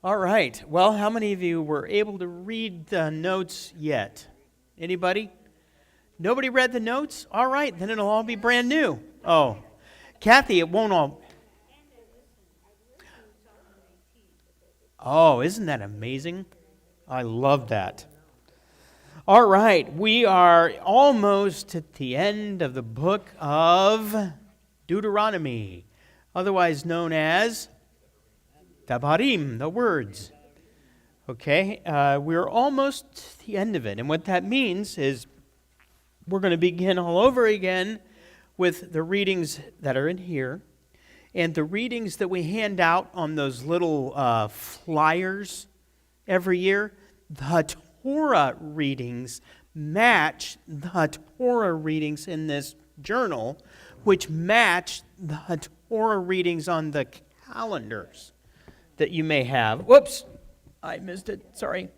All right. Well, how many of you were able to read the notes yet? Anybody? Nobody read the notes? All right. Then it'll all be brand new. Oh. Kathy, it won't all... Oh, isn't that amazing? I love that. All right. We are almost at the end of the book of Deuteronomy, otherwise known as Devarim, the words. Okay, we're almost at the end of it. And what that means is we're going to begin all over again with the readings that are in here. And the readings that we hand out on those little flyers every year, the Torah readings match the Torah readings in this journal, which match the Torah readings on the calendars that you may have. Whoops, I missed it, sorry.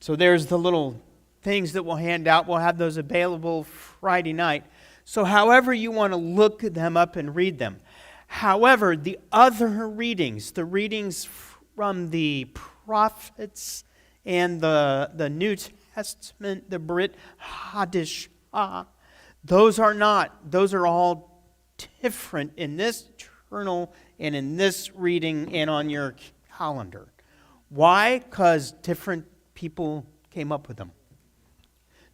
So there's the little things that we'll hand out. We'll have those available Friday night. So however you want to look them up and read them. However, the other readings, the readings from the prophets and the New Testament, the Brit Hadishah, those are all different in this journal and in this reading and on your calendar. Why? Because different people came up with them.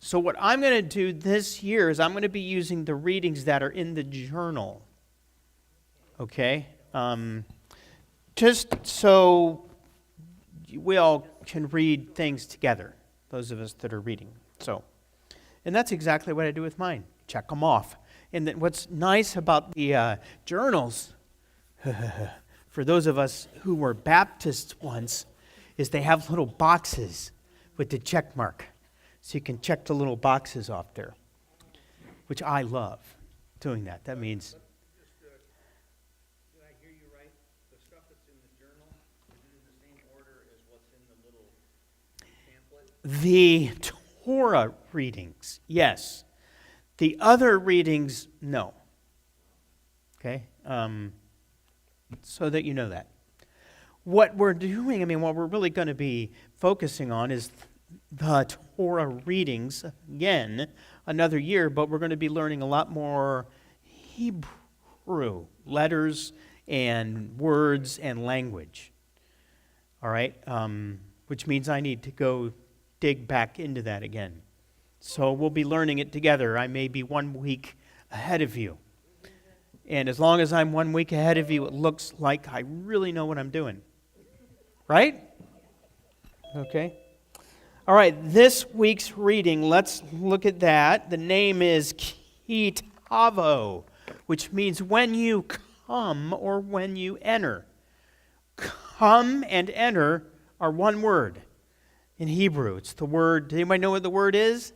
So what I'm going to do this year is I'm going to be using the readings that are in the journal. Okay? Just so we all can read things together, those of us that are reading. And that's exactly what I do with mine. Check them off. And then what's nice about the journals, for those of us who were Baptists once, is they have little boxes with the check mark. So you can check the little boxes off there, which I love doing that. That means... Did I hear you right? The stuff that's in the journal, is it in the same order as what's in the little pamphlet? The Torah readings, yes. The other readings, no. Okay? So that you know that. What we're doing, what we're really going to be focusing on is the Torah readings, again, another year, but we're going to be learning a lot more Hebrew letters and words and language. All right? Which means I need to go dig back into that again. So we'll be learning it together. I may be 1 week ahead of you. And as long as I'm 1 week ahead of you, it looks like I really know what I'm doing. Right? Okay. All right, this week's reading, let's look at that. The name is Tavo, which means when you come or when you enter. Come and enter are one word in Hebrew. It's the word, does anybody know what the word is?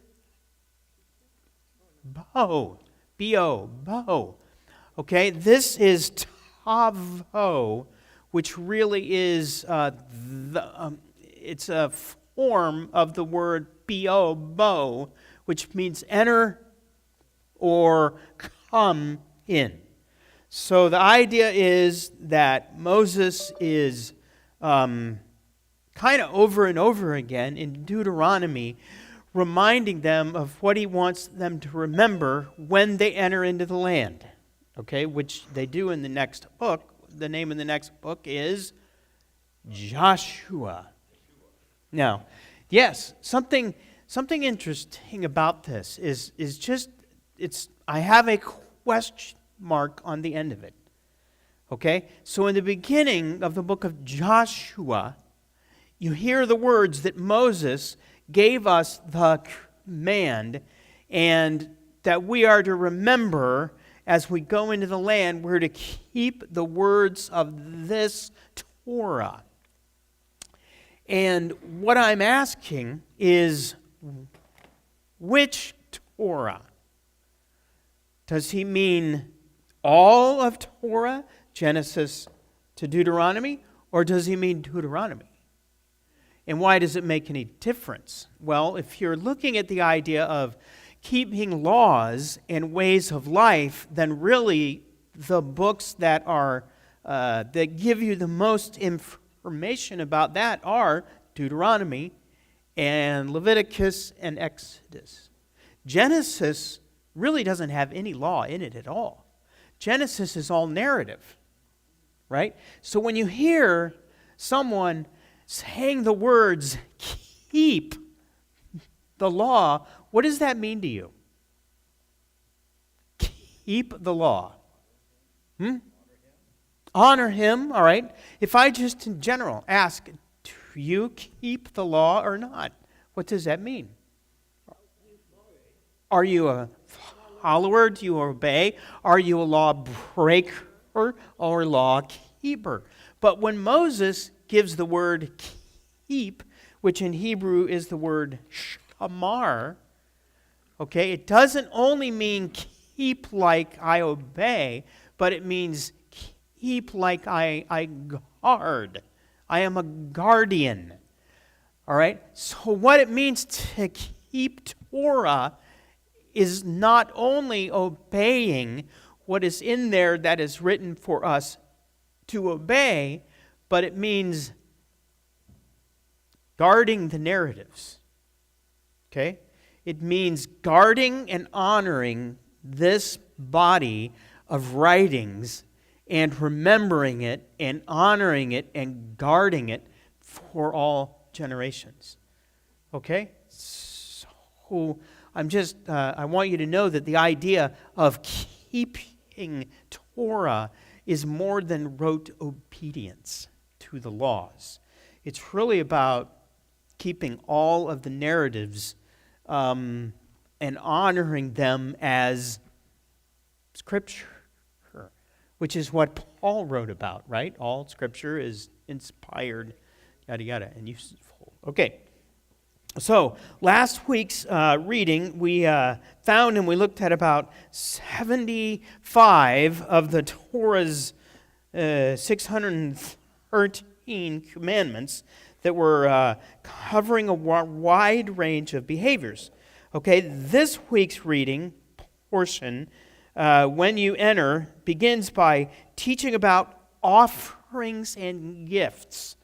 Bo. B-O. Bo. Okay, this is Tavo, which really is, it's a form of the word bo, bo, which means enter or come in. So the idea is that Moses is kind of over and over again in Deuteronomy reminding them of what he wants them to remember when they enter into the land. Okay, which they do in the next book. The name of the next book is Joshua. Now, yes, something interesting about this is just I have a question mark on the end of it. Okay? So in the beginning of the book of Joshua, you hear the words that Moses gave us the command and that we are to remember as we go into the land. We're to keep the words of this Torah. And what I'm asking is, which Torah? Does he mean all of Torah, Genesis to Deuteronomy, or does he mean Deuteronomy? And why does it make any difference? Well, if you're looking at the idea of keeping laws and ways of life, then really the books that are that give you the most information about that are Deuteronomy and Leviticus and Exodus. Genesis really doesn't have any law in it at all. Genesis is all narrative, right? So when you hear someone saying the words, keep the law, what does that mean to you? Keep the law. Honor him, all right? If I just in general ask, do you keep the law or not? What does that mean? Are you a follower? Do you obey? Are you a law breaker or law keeper? But when Moses gives the word keep, which in Hebrew is the word shamar, okay, it doesn't only mean keep like I obey, but it means keep like I guard. I am a guardian. All right? So what it means to keep Torah is not only obeying what is in there that is written for us to obey, but it means guarding the narratives. Okay? It means guarding and honoring this body of writings and remembering it and honoring it and guarding it for all generations. Okay? So I want you to know that the idea of keeping Torah is more than rote obedience to the laws. It's really about keeping all of the narratives and honoring them as Scripture, which is what Paul wrote about, right? All Scripture is inspired, yada, yada, and useful. Okay. So, last week's reading, we found and we looked at about 75 of the Torah's 613 commandments that were covering a wide range of behaviors. Okay, this week's reading portion, when you enter, begins by teaching about offerings and gifts.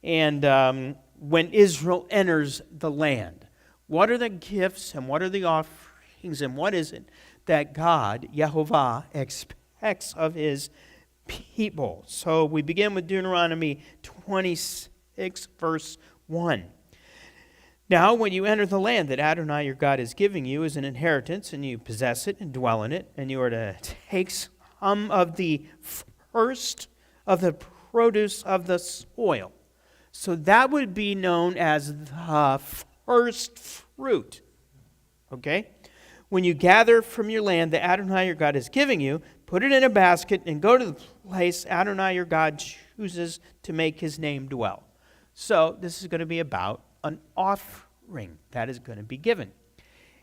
And when Israel enters the land, what are the gifts and what are the offerings and what is it that God, Yehovah, expects of his people? So we begin with Deuteronomy 26, verse 1. Now, when you enter the land that Adonai your God is giving you as an inheritance, and you possess it and dwell in it, and you are to take some of the first of the produce of the soil. So that would be known as the first fruit. Okay? When you gather from your land that Adonai your God is giving you, put it in a basket and go to the place Adonai your God chooses to make his name dwell. So this is going to be about an offering that is going to be given.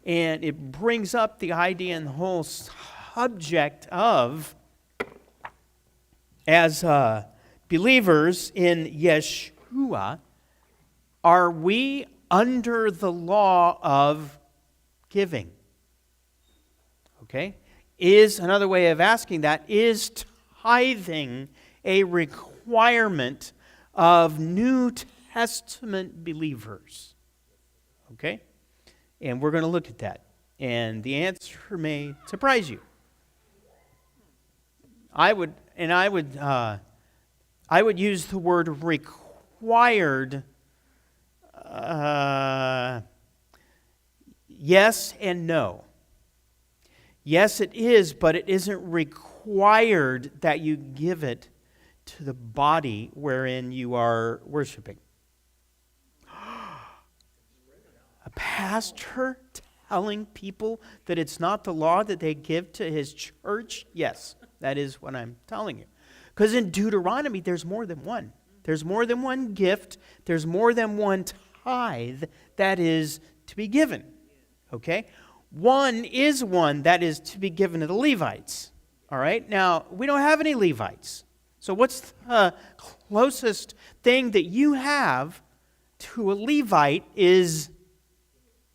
And it brings up the idea and the whole subject of, as believers in Yeshua, are we under the law of giving? Okay? Is another way of asking that, is tithing a requirement of New Testament believers? Okay? And we're going to look at that. And the answer may surprise you. I would use the word required, yes and no. Yes, it is, but it isn't required that you give it to the body wherein you are worshiping. A pastor telling people that it's not the law that they give to his church? Yes, that is what I'm telling you. Because in Deuteronomy, there's more than one. There's more than one gift. There's more than one tithe that is to be given. Okay? One is one that is to be given to the Levites. All right? Now, we don't have any Levites. So what's the closest thing that you have to a Levite is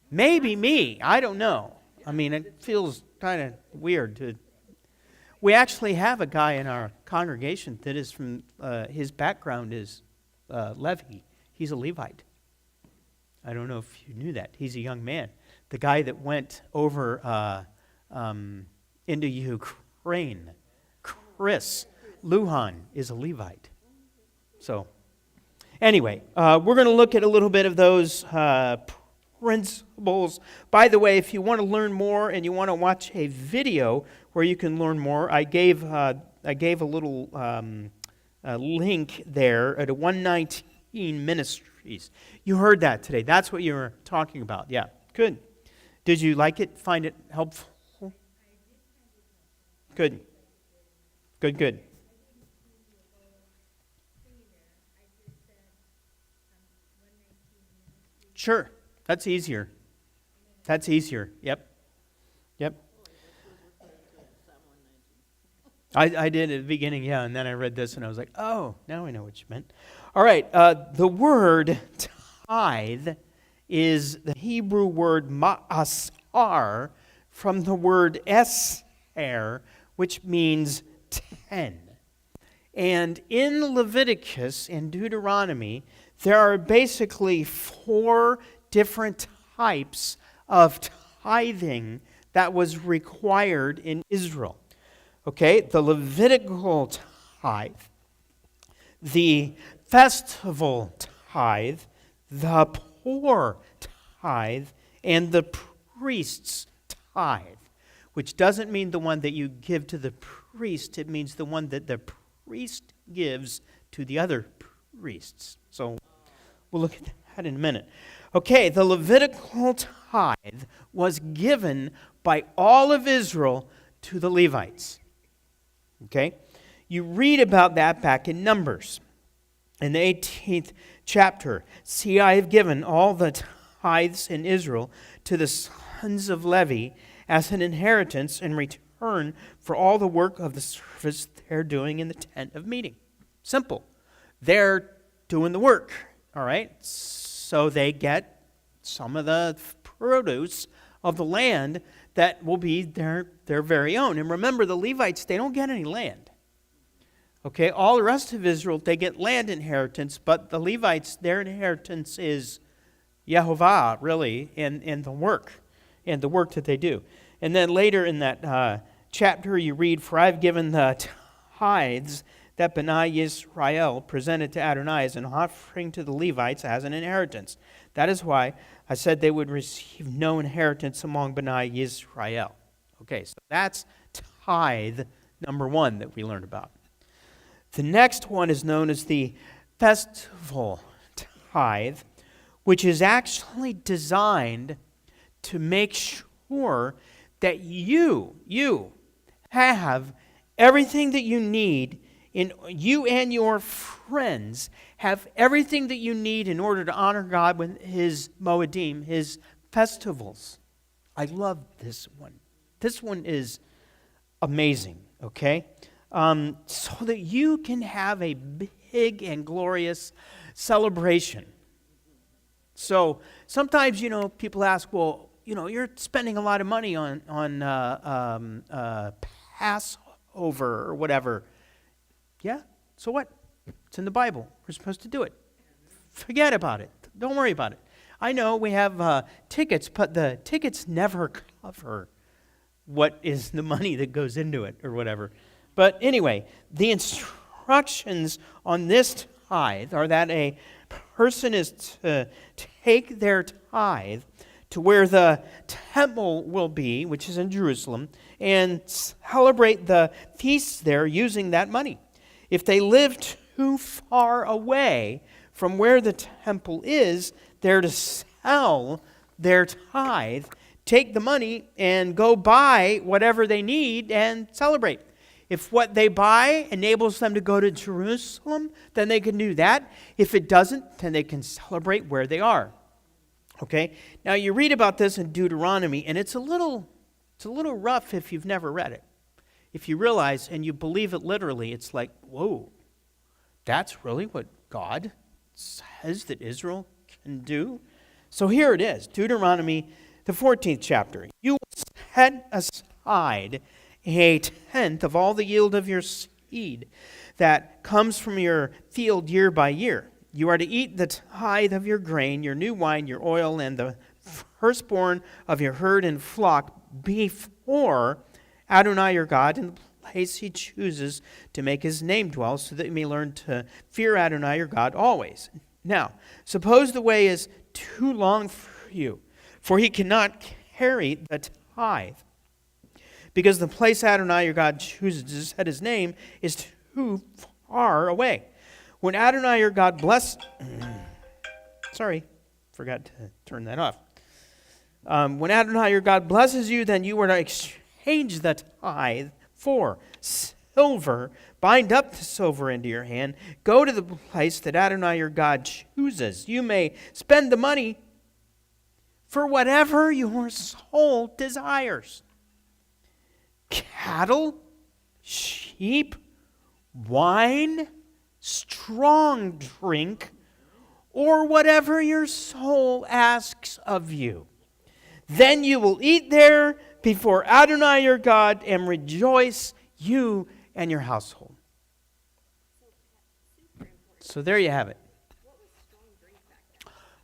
maybe me. I don't know. I mean, it feels kind of weird to... We actually have a guy in our congregation that is from, his background is Levi. He's a Levite. I don't know if you knew that. He's a young man. The guy that went over into Ukraine, Chris Lujan, is a Levite. So, anyway, we're going to look at a little bit of those principles. By the way, if you want to learn more and you want to watch a video where you can learn more, I gave a little link there at a 119 Ministries. You heard that today. That's what you were talking about. Yeah, good. Did you like it? Find it helpful? Good. Good, good. Sure. That's easier. That's easier. Yep. Yep. I did at the beginning, yeah, and then I read this and I was like, oh, now I know what you meant. All right, the word tithe is the Hebrew word ma'asar from the word eser, which means 10. And in Leviticus and Deuteronomy, there are basically 4 different types of tithing that was required in Israel. Okay, the Levitical tithe, the Festival Tithe, the poor tithe, and the priest's tithe, which doesn't mean the one that you give to the priest, it means the one that the priest gives to the other priests. So we'll look at that in a minute. Okay, the Levitical tithe was given by all of Israel to the Levites. Okay, you read about that back in Numbers. In the 18th chapter, see, I have given all the tithes in Israel to the sons of Levi as an inheritance in return for all the work of the service they're doing in the tent of meeting. Simple. They're doing the work, all right? So they get some of the produce of the land that will be their very own. And remember, the Levites, they don't get any land. Okay, all the rest of Israel, they get land inheritance, but the Levites, their inheritance is Yehovah, really, and the work that they do. And then later in that chapter, you read, for I've given the tithes that B'nai Yisrael presented to Adonai as an offering to the Levites as an inheritance. That is why I said they would receive no inheritance among B'nai Yisrael. Okay, so that's tithe number 1 that we learned about. The next one is known as the Festival Tithe, which is actually designed to make sure that you have everything that you need, you and your friends have everything that you need in order to honor God with His Moedim, His festivals. I love this one. This one is amazing, okay? So that you can have a big and glorious celebration. So sometimes, people ask, well, you're spending a lot of money on Passover or whatever. Yeah, so what? It's in the Bible. We're supposed to do it. Forget about it. Don't worry about it. I know we have tickets, but the tickets never cover what is the money that goes into it or whatever. But anyway, the instructions on this tithe are that a person is to take their tithe to where the temple will be, which is in Jerusalem, and celebrate the feasts there using that money. If they live too far away from where the temple is, they're to sell their tithe, take the money, and go buy whatever they need and celebrate. If what they buy enables them to go to Jerusalem, then they can do that. If it doesn't, then they can celebrate where they are. Okay? Now you read about this in Deuteronomy, and it's a little rough if you've never read it. If you realize and you believe it literally, it's like, whoa, that's really what God says that Israel can do? So here it is, Deuteronomy, the 14th chapter. You will set aside a tenth of all the yield of your seed that comes from your field year by year. You are to eat the tithe of your grain, your new wine, your oil, and the firstborn of your herd and flock before Adonai your God in the place he chooses to make his name dwell, so that you may learn to fear Adonai your God always. Now, suppose the way is too long for you, for he cannot carry the tithe, because the place Adonai your God chooses to set his name is too far away. When Adonai your God sorry, forgot to turn that off. When Adonai your God blesses you, then you are to exchange the tithe for silver, bind up the silver into your hand, go to the place that Adonai your God chooses. You may spend the money for whatever your soul desires. Cattle, sheep, wine, strong drink, or whatever your soul asks of you. Then you will eat there before Adonai your God and rejoice, you and your household. So there you have it.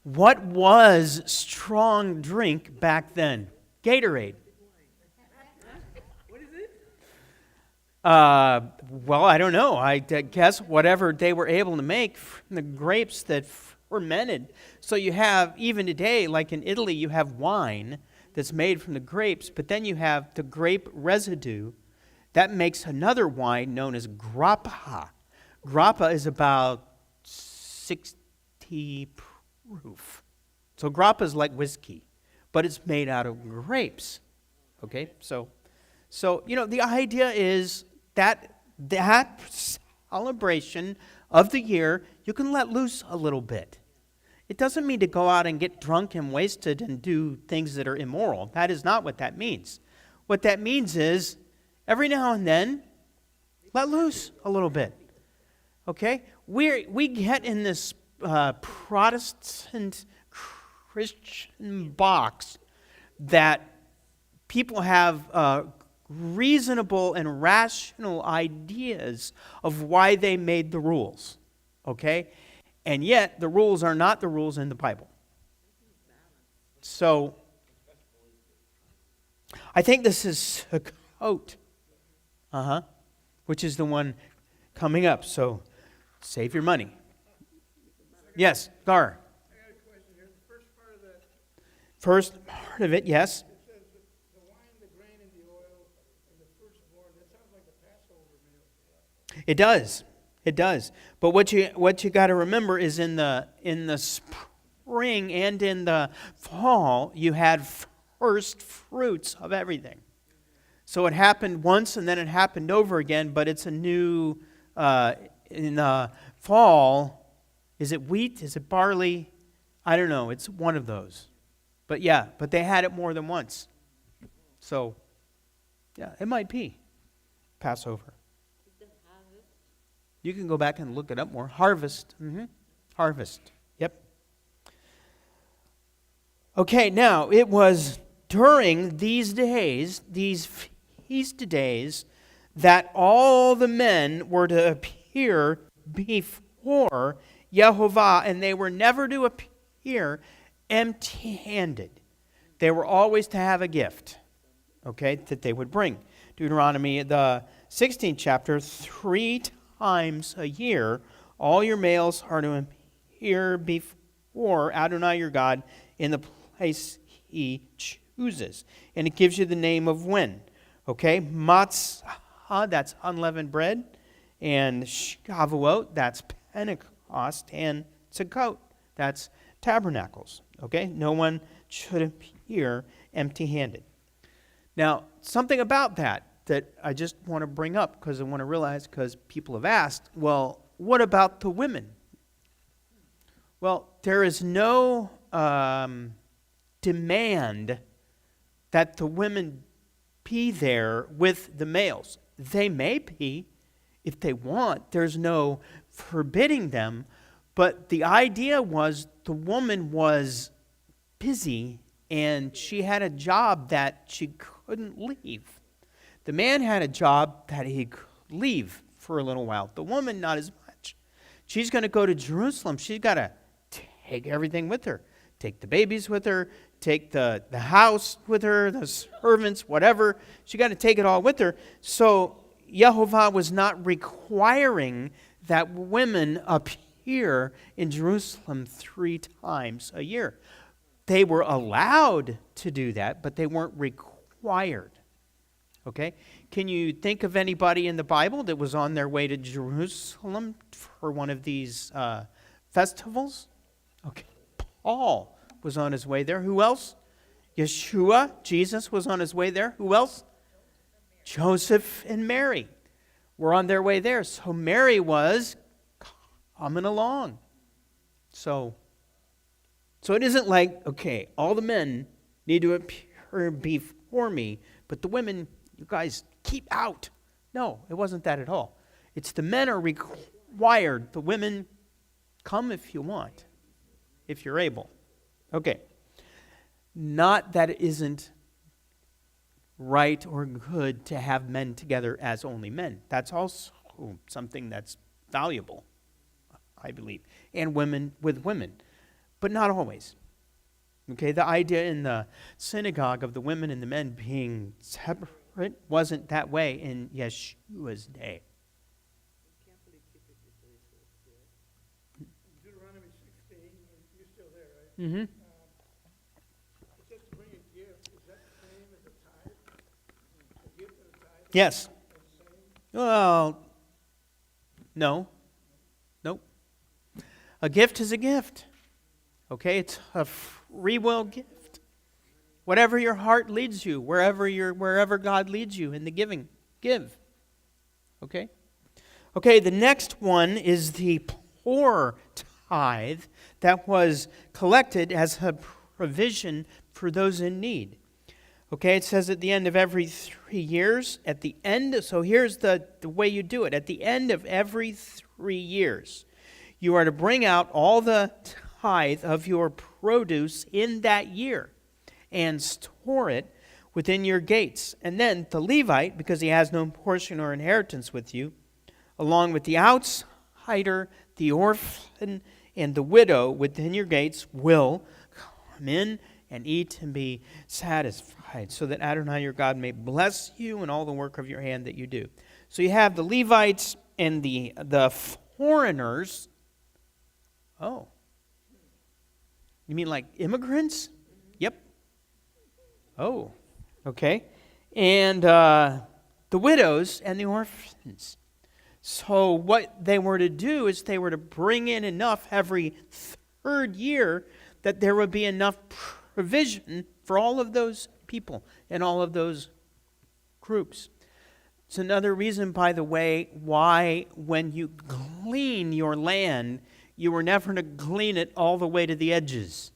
What was strong drink back then? Gatorade. What is it? Well, I don't know. I guess whatever they were able to make from the grapes that fermented. So you have, even today, like in Italy, you have wine that's made from the grapes, but then you have the grape residue. That makes another wine known as grappa. Grappa is about 60 proof. So grappa is like whiskey, but it's made out of grapes. Okay, so the idea is that celebration of the year, you can let loose a little bit. It doesn't mean to go out and get drunk and wasted and do things that are immoral. That is not what that means. What that means is, every now and then, let loose a little bit. Okay? We get in this Protestant Christian box that people have reasonable and rational ideas of why they made the rules. Okay? And yet, the rules are not the rules in the Bible. So, I think this is Sukkot, which is the one coming up. So, save your money. Yes, Gar. I got a question here. The first part of it, yes. it says the wine, the grain, and the oil, and the firstborn. That sounds like the Passover meal. It does. It does. But what you got to remember is in the spring and in the fall, you had first fruits of everything. So it happened once and then it happened over again, but it's a new, in the fall, is it wheat? Is it barley? I don't know. It's one of those. But yeah, but they had it more than once. So, yeah, it might be Passover. You can go back and look it up more. Harvest. Harvest. Yep. Okay, now, it was during these days, these feast days, that all the men were to appear before Yehovah, and they were never to appear empty-handed. They were always to have a gift, okay, that they would bring. Deuteronomy, the 16th chapter, 3 times a year, all your males are to appear before Adonai your God in the place he chooses. And it gives you the name of when. Okay? Matzah, that's unleavened bread. And Shavuot, that's Pentecost. And Sukkot, that's tabernacles. Okay? No one should appear empty-handed. Now, something about that I just want to bring up because I want to realize, because people have asked, well, what about the women? Well, there is no demand that the women be there with the males. They may be if they want. There's no forbidding them. But the idea was the woman was busy and she had a job that she couldn't leave. The man had a job that he could leave for a little while. The woman, not as much. She's going to go to Jerusalem. She's got to take everything with her. Take the babies with her. Take the house with her, the servants, whatever. She got to take it all with her. So Yehovah was not requiring that women appear in Jerusalem 3 times a year. They were allowed to do that, but they weren't required. Okay? Can you think of anybody in the Bible that was on their way to Jerusalem for one of these festivals? Okay. Paul was on his way there. Who else? Yeshua, Jesus, was on his way there. Who else? Joseph and Mary were on their way there. So Mary was coming along. So it isn't like, okay, all the men need to appear before me, but the women, you guys, keep out. No, it wasn't that at all. It's the men are required. The women, come if you want, if you're able. Okay. Not that it isn't right or good to have men together as only men. That's also something that's valuable, I believe. And women with women. But not always. Okay, the idea in the synagogue of the women and the men being separate wasn't that way in Yeshua's day. Deuteronomy 16, you're still there, right? Mm-hmm. It says to bring a gift. Is that the same as a tithe? A gift and a tithe? Yes. Is the same? Well, no. Nope. A gift is a gift. Okay, it's a free will gift. Whatever your heart leads you, wherever God leads you in the giving, give. Okay? Okay, the next one is the poor tithe that was collected as a provision for those in need. Okay, it says at the end of every 3 years, so here's the way you do it. At the end of every 3 years, you are to bring out all the tithe of your produce in that year and store it within your gates. And then the Levite, because he has no portion or inheritance with you, along with the outsider, the orphan, and the widow within your gates, will come in and eat and be satisfied, so that Adonai your God may bless you in all the work of your hand that you do. So you have the Levites and the foreigners. Oh. You mean like immigrants? Yep. Oh, okay. And the widows and the orphans. So what they were to do is they were to bring in enough every 3rd year that there would be enough provision for all of those people and all of those groups. It's another reason, by the way, why when you glean your land, you were never to glean it all the way to the edges.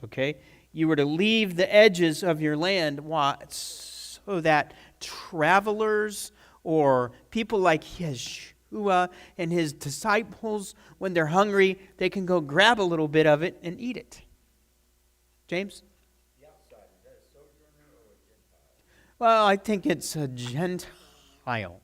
Okay? You were to leave the edges of your land so that travelers or people like Yeshua and his disciples, when they're hungry, they can go grab a little bit of it and eat it. James? The outside, is that a sojourner or a Gentile? Well, I think it's a Gentile.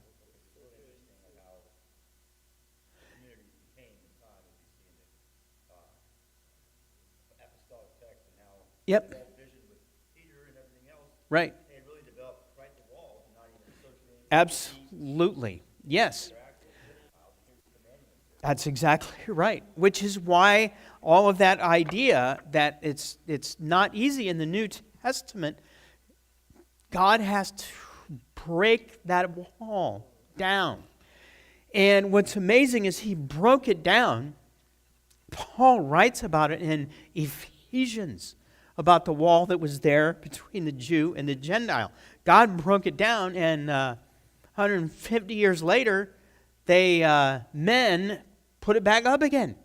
Yep. That vision with Peter and everything else, Right. they had really developed right the walls and not even associated. Absolutely. Yes. That's exactly right. Which is why all of that idea that it's not easy in the New Testament, God has to break that wall down. And what's amazing is he broke it down. Paul writes about it in Ephesians, about the wall that was there between the Jew and the Gentile. God broke it down, and 150 years later, men put it back up again.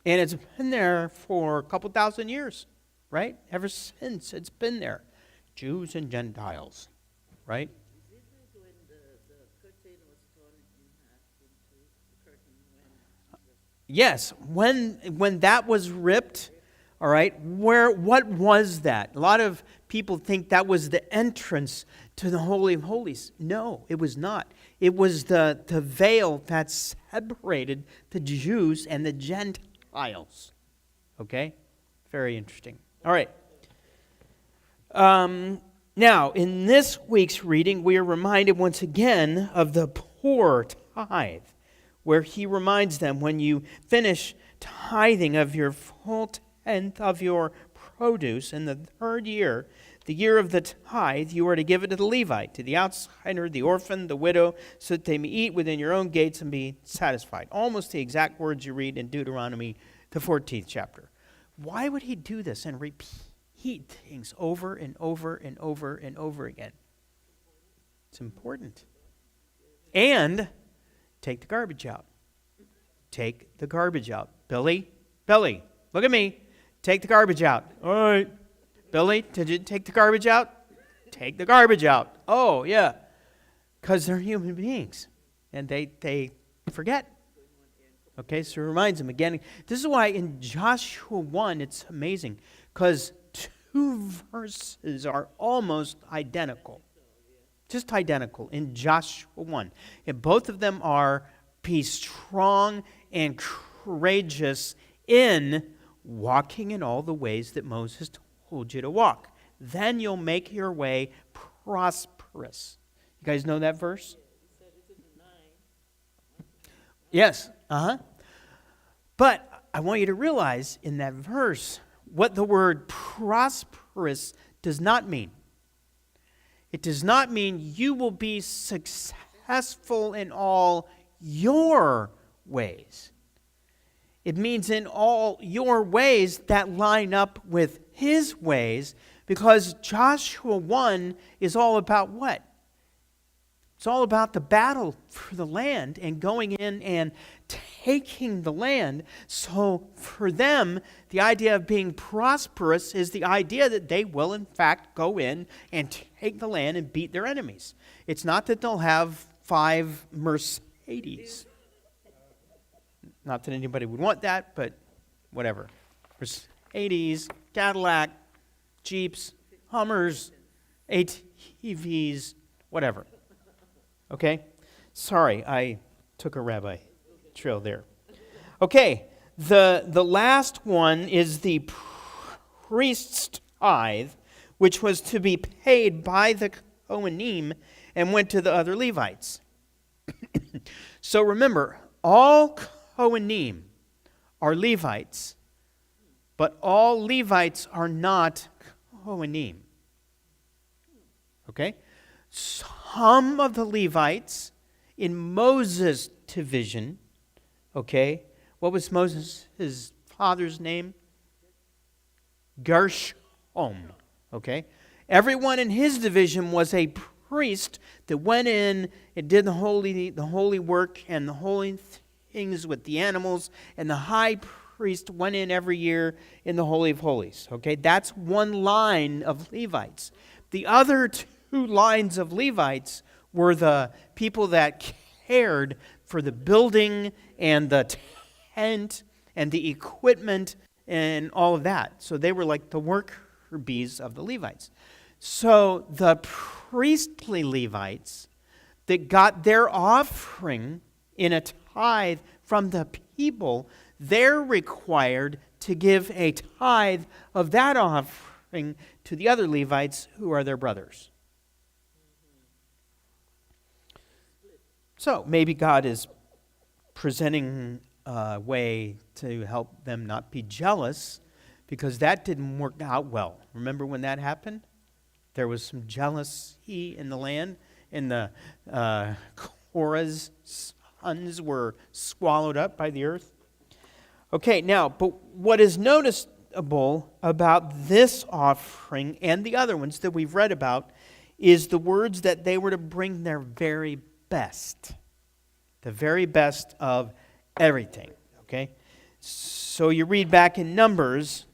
And it's been there for a couple thousand years, right? Ever since it's been there. Jews and Gentiles, right? Is it like when the curtain was torn in half into the curtain when Yes, when that was ripped, all right, what was that? A lot of people think that was the entrance to the Holy of Holies? No, it was not. It was the veil that separated the Jews and the Gentiles. Okay? Very interesting. All right. Now, in this week's reading, we are reminded once again of the poor tithe, where he reminds them, when you finish tithing of your full tenth of your produce in the third year, the year of the tithe, you are to give it to the Levite, to the outsider, the orphan, the widow, so that they may eat within your own gates and be satisfied. Almost the exact words you read in Deuteronomy, the 14th chapter. Why would he do this and repeat things over and over and over and over again? It's important. And take the garbage out. Take the garbage out. Billy, look at me. Take the garbage out. All right. Billy, did you take the garbage out? Take the garbage out. Oh, yeah. Because they're human beings. And they forget. Okay, so it reminds them again. This is why in Joshua 1, it's amazing. Because 2 verses are almost identical. Just identical in Joshua 1. And both of them are, be strong and courageous in walking in all the ways that Moses told you to walk. Then you'll make your way prosperous. You guys know that verse? Yes. But I want you to realize in that verse what the word prosperous does not mean. It does not mean you will be successful in all your ways. It means in all your ways that line up with his ways, because Joshua 1 is all about what? It's all about the battle for the land and going in and taking the land. So for them, the idea of being prosperous is the idea that they will in fact go in and take the land and beat their enemies. It's not that they'll have 5 Mercedes. Not that anybody would want that, but whatever. Mercedes, Cadillac, Jeeps, Hummers, ATVs, whatever. Okay? Sorry, I took a rabbi trail there. Okay, the last one is the priest's tithe, which was to be paid by the Kohanim and went to the other Levites. So remember, all Kohanim are Levites, but all Levites are not Kohanim. Okay? Some of the Levites in Moses' division, okay, what was Moses' father's name? Gershom, okay? Everyone in his division was a priest that went in and did the holy work and the holy things with the animals, and the high priest went in every year in the Holy of Holies, okay? That's one line of Levites. The other 2 lines of Levites were the people that cared for the building and the tent and the equipment and all of that. So they were like the worker bees of the Levites. So the priestly Levites that got their offering in a tithe from the people, they're required to give a tithe of that offering to the other Levites who are their brothers. So maybe God is presenting a way to help them not be jealous, because that didn't work out well. Remember when that happened? There was some jealousy in the land, and the Korah's sons were swallowed up by the earth. Okay, now, but what is noticeable about this offering and the other ones that we've read about is the words that they were to bring their very best. The very best of everything, okay? So you read back in Numbers,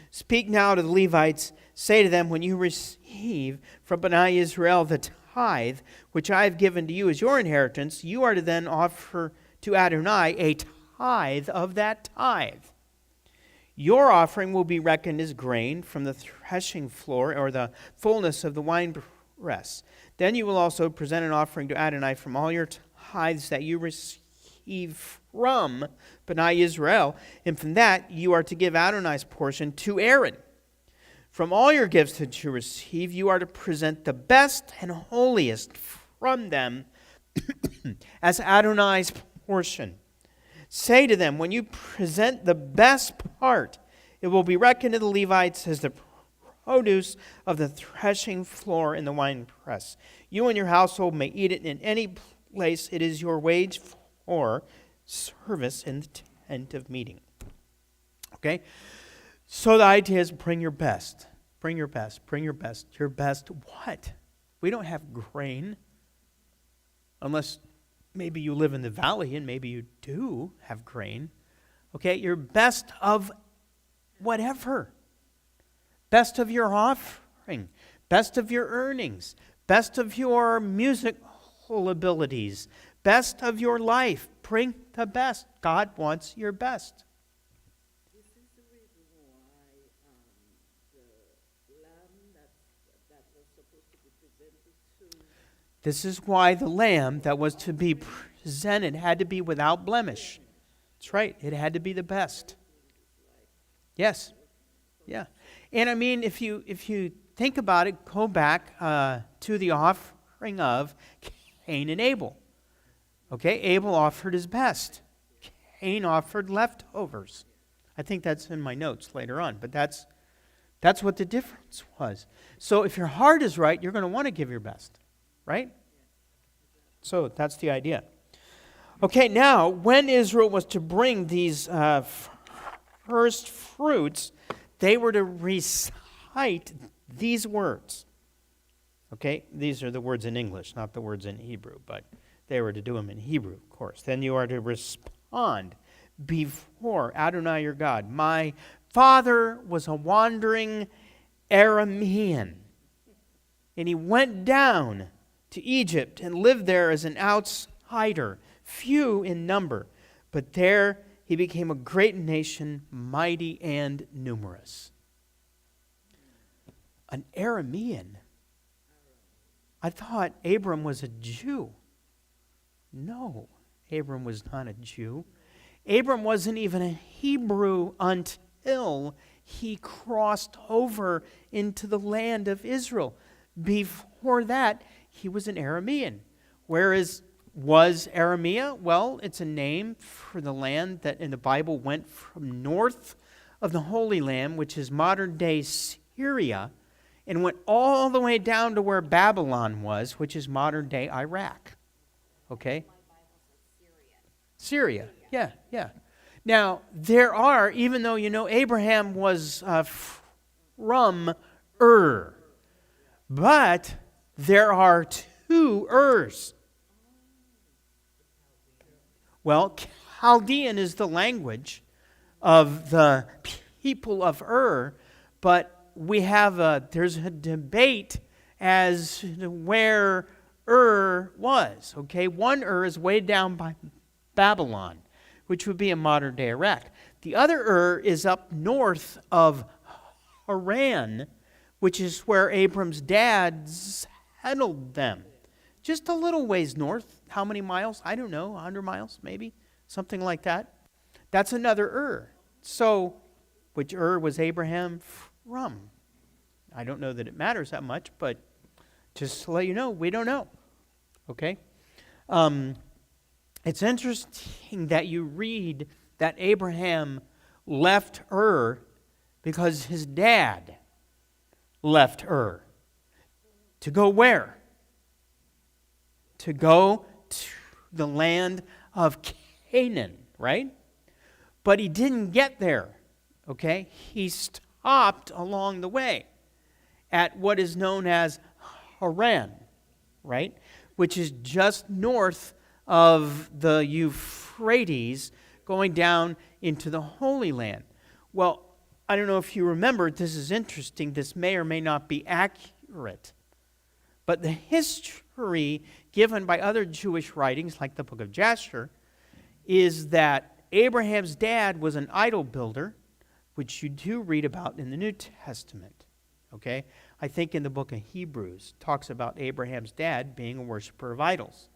"Speak now to the Levites, say to them, when you receive from Bnei Israel the tithe, which I have given to you as your inheritance, you are to then offer to Adonai a tithe of that tithe. Your offering will be reckoned as grain from the threshing floor, or the fullness of the wine press. Then you will also present an offering to Adonai from all your tithes that you receive from Bnei Israel, and from that you are to give Adonai's portion to Aaron. From all your gifts that you receive, you are to present the best and holiest from them as Adonai's portion. Say to them, when you present the best part, it will be reckoned to the Levites as the produce of the threshing floor in the winepress. You and your household may eat it in any place. It is your wage for service in the tent of meeting. Okay? So the idea is bring your best. Bring your best. Bring your best. Your best what? We don't have grain. Unless maybe you live in the valley and maybe you do have grain. Okay? Your best of whatever. Best of your offering. Best of your earnings. Best of your musical abilities. Best of your life. Bring the best. God wants your best. This is the reason why the lamb that was supposed to be presented to This is why the lamb that was to be presented had to be without blemish. That's right. It had to be the best. Yes. Yeah. And I mean, if you think about it, go back to the offering of Cain and Abel. Okay, Abel offered his best. Cain offered leftovers. I think that's in my notes later on, but that's what the difference was. So if your heart is right, you're going to want to give your best, right? So that's the idea. Okay, now, when Israel was to bring these first fruits, they were to recite these words. Okay, these are the words in English, not the words in Hebrew, but they were to do them in Hebrew, of course. Then you are to respond before Adonai your God. My father was a wandering Aramean, and he went down to Egypt and lived there as an outsider, few in number. But there he became a great nation, mighty and numerous. An Aramean. I thought Abram was a Jew. No, Abram was not a Jew. Abram wasn't even a Hebrew until he crossed over into the land of Israel. Before that, he was an Aramean. Whereas was Aramea? Well, it's a name for the land that in the Bible went from north of the Holy Land, which is modern-day Syria, and went all the way down to where Babylon was, which is modern-day Iraq. Okay? Syria. Yeah. Now, there are, even though you know Abraham was from Ur, but there are two Urs. Well, Chaldean is the language of the people of Ur, but there's a debate as to where Ur was. Okay, one Ur is way down by Babylon, which would be in modern-day Iraq. The other Ur is up north of Haran, which is where Abram's dad settled them. Just a little ways north. How many miles? I don't know, 100 miles maybe, something like that. That's another Ur. So, which Ur was Abraham from? I don't know that it matters that much, but just to let you know, we don't know. Okay? It's interesting that you read that Abraham left Ur because his dad left Ur. To go where? To go to the land of Canaan, right? But he didn't get there, okay? He stopped along the way at what is known as Haran, right? Which is just north of the Euphrates going down into the Holy Land. Well, I don't know if you remember, this is interesting. This may or may not be accurate. But the history given by other Jewish writings, like the book of Jasher, is that Abraham's dad was an idol builder, which you do read about in the New Testament. Okay? I think in the book of Hebrews, talks about Abraham's dad being a worshiper of idols.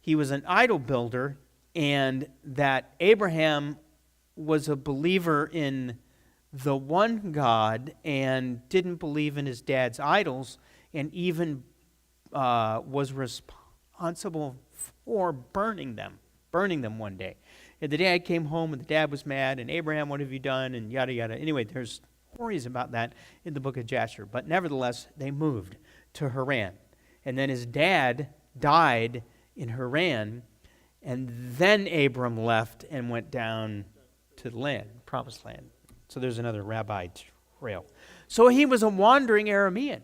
He was an idol builder, and that Abraham was a believer in the one God and didn't believe in his dad's idols, and even was responsible for burning them one day. And the dad came home and the dad was mad, and Abraham, what have you done? And yada, yada. Anyway, there's stories about that in the book of Jasher. But nevertheless, they moved to Haran. And then his dad died in Haran, and then Abram left and went down to the land, promised land. So there's another rabbi trail. So he was a wandering Aramean.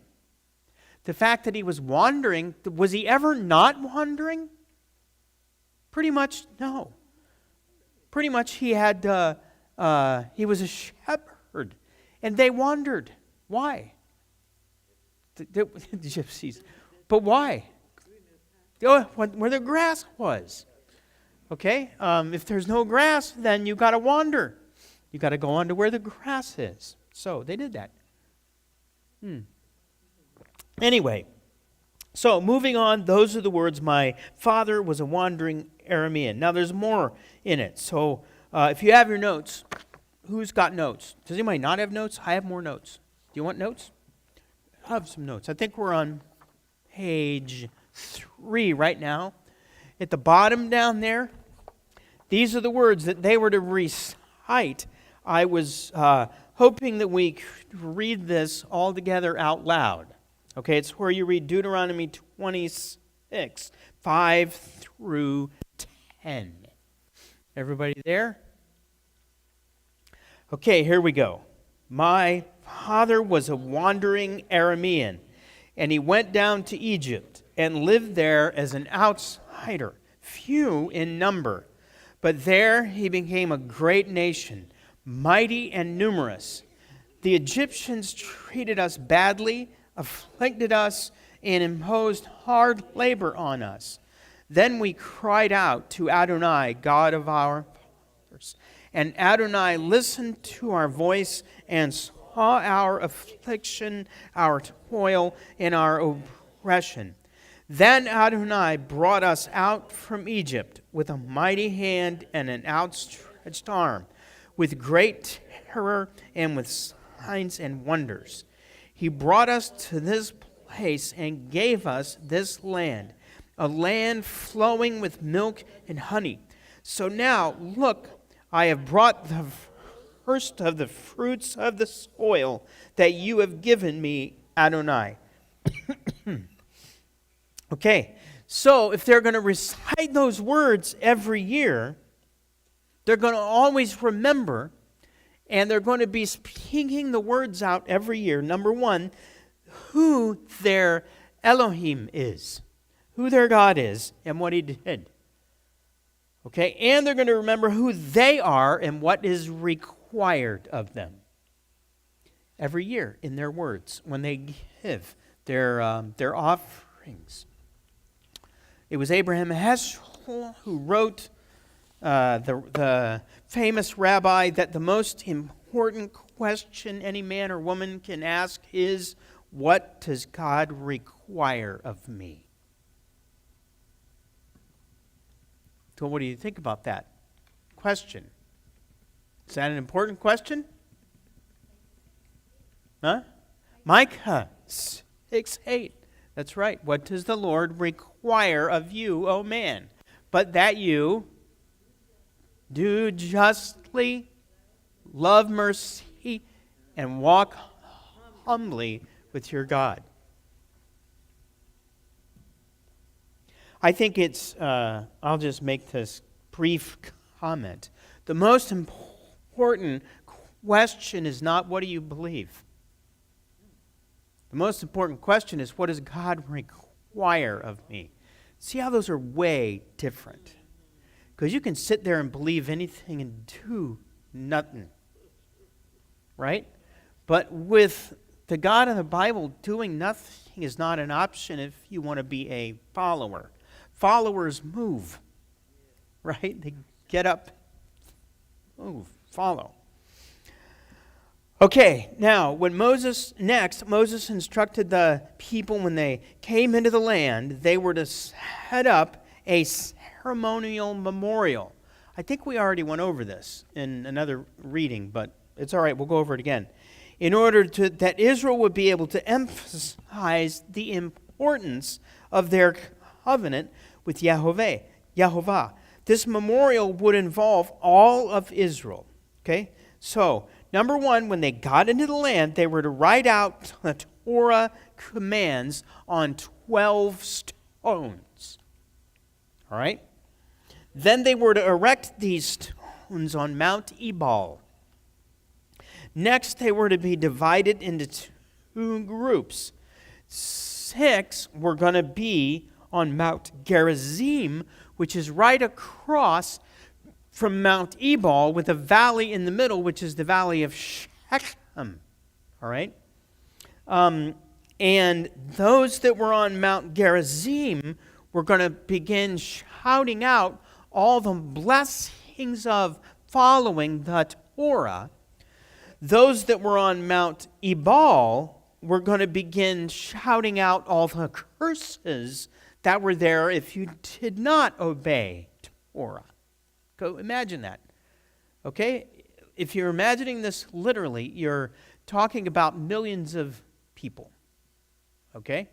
The fact that he was wandering, was he ever not wandering? Pretty much, no. Pretty much he had, he was a shepherd, and they wandered. Why? The gypsies. But why? Oh, where the grass was. Okay? If there's no grass, then you got to wander. You got to go on to where the grass is. So they did that. Anyway, so moving on, those are the words. My father was a wandering Aramean. Now there's more in it. So if you have your notes, who's got notes? Does anybody not have notes? I have more notes. Do you want notes? I have some notes. I think we're on page 3 right now. At the bottom down there, these are the words that they were to recite. I was hoping that we could read this all together out loud. Okay, it's where you read Deuteronomy 26, 5 through 10. Everybody there? Okay, here we go. My father was a wandering Aramean, and he went down to Egypt and lived there as an outsider, few in number. But there he became a great nation, mighty and numerous. The Egyptians treated us badly, afflicted us, and imposed hard labor on us. Then we cried out to Adonai, God of our fathers. And Adonai listened to our voice and saw our affliction, our toil, and our oppression. Then Adonai brought us out from Egypt with a mighty hand and an outstretched arm, with great terror and with signs and wonders. He brought us to this place and gave us this land, a land flowing with milk and honey. So now, look, I have brought the first of the fruits of the soil that you have given me, Adonai. Okay, so if they're going to recite those words every year, they're going to always remember, and they're going to be speaking the words out every year. Number one, who their Elohim is, who their God is, and what he did. Okay, and they're going to remember who they are and what is required of them. Every year in their words, when they give their offerings. It was Abraham Heschel who wrote, the famous rabbi, that the most important question any man or woman can ask is, what does God require of me? So what do you think about that question? Is that an important question? Huh? Micah 6:8. That's right. What does the Lord require of you, O man? But that you do justly, love mercy, and walk humbly with your God. I think it's, I'll just make this brief comment. The most important question is not, what do you believe? The most important question is, what does God require of me? See how those are way different. Because you can sit there and believe anything and do nothing. Right? But with the God of the Bible, doing nothing is not an option if you want to be a follower. Followers move. Right? They get up, move, follow. Okay, now, Moses instructed the people when they came into the land, they were to set up a ceremonial memorial. I think we already went over this in another reading, but it's all right, we'll go over it again. In order that Israel would be able to emphasize the importance of their covenant with Yahovah. This memorial would involve all of Israel. Okay? So, number one, when they got into the land, they were to write out the Torah commands on 12 stones. All right? Then they were to erect these stones on Mount Ebal. Next, they were to be divided into 2 groups. 6 were going to be on Mount Gerizim, which is right across from Mount Ebal with a valley in the middle, which is the valley of Shechem. All right? And those that were on Mount Gerizim were going to begin shouting out all the blessings of following the Torah. Those that were on Mount Ebal were going to begin shouting out all the curses that were there if you did not obey Torah. Go imagine that. Okay? If you're imagining this literally, you're talking about millions of people. Okay?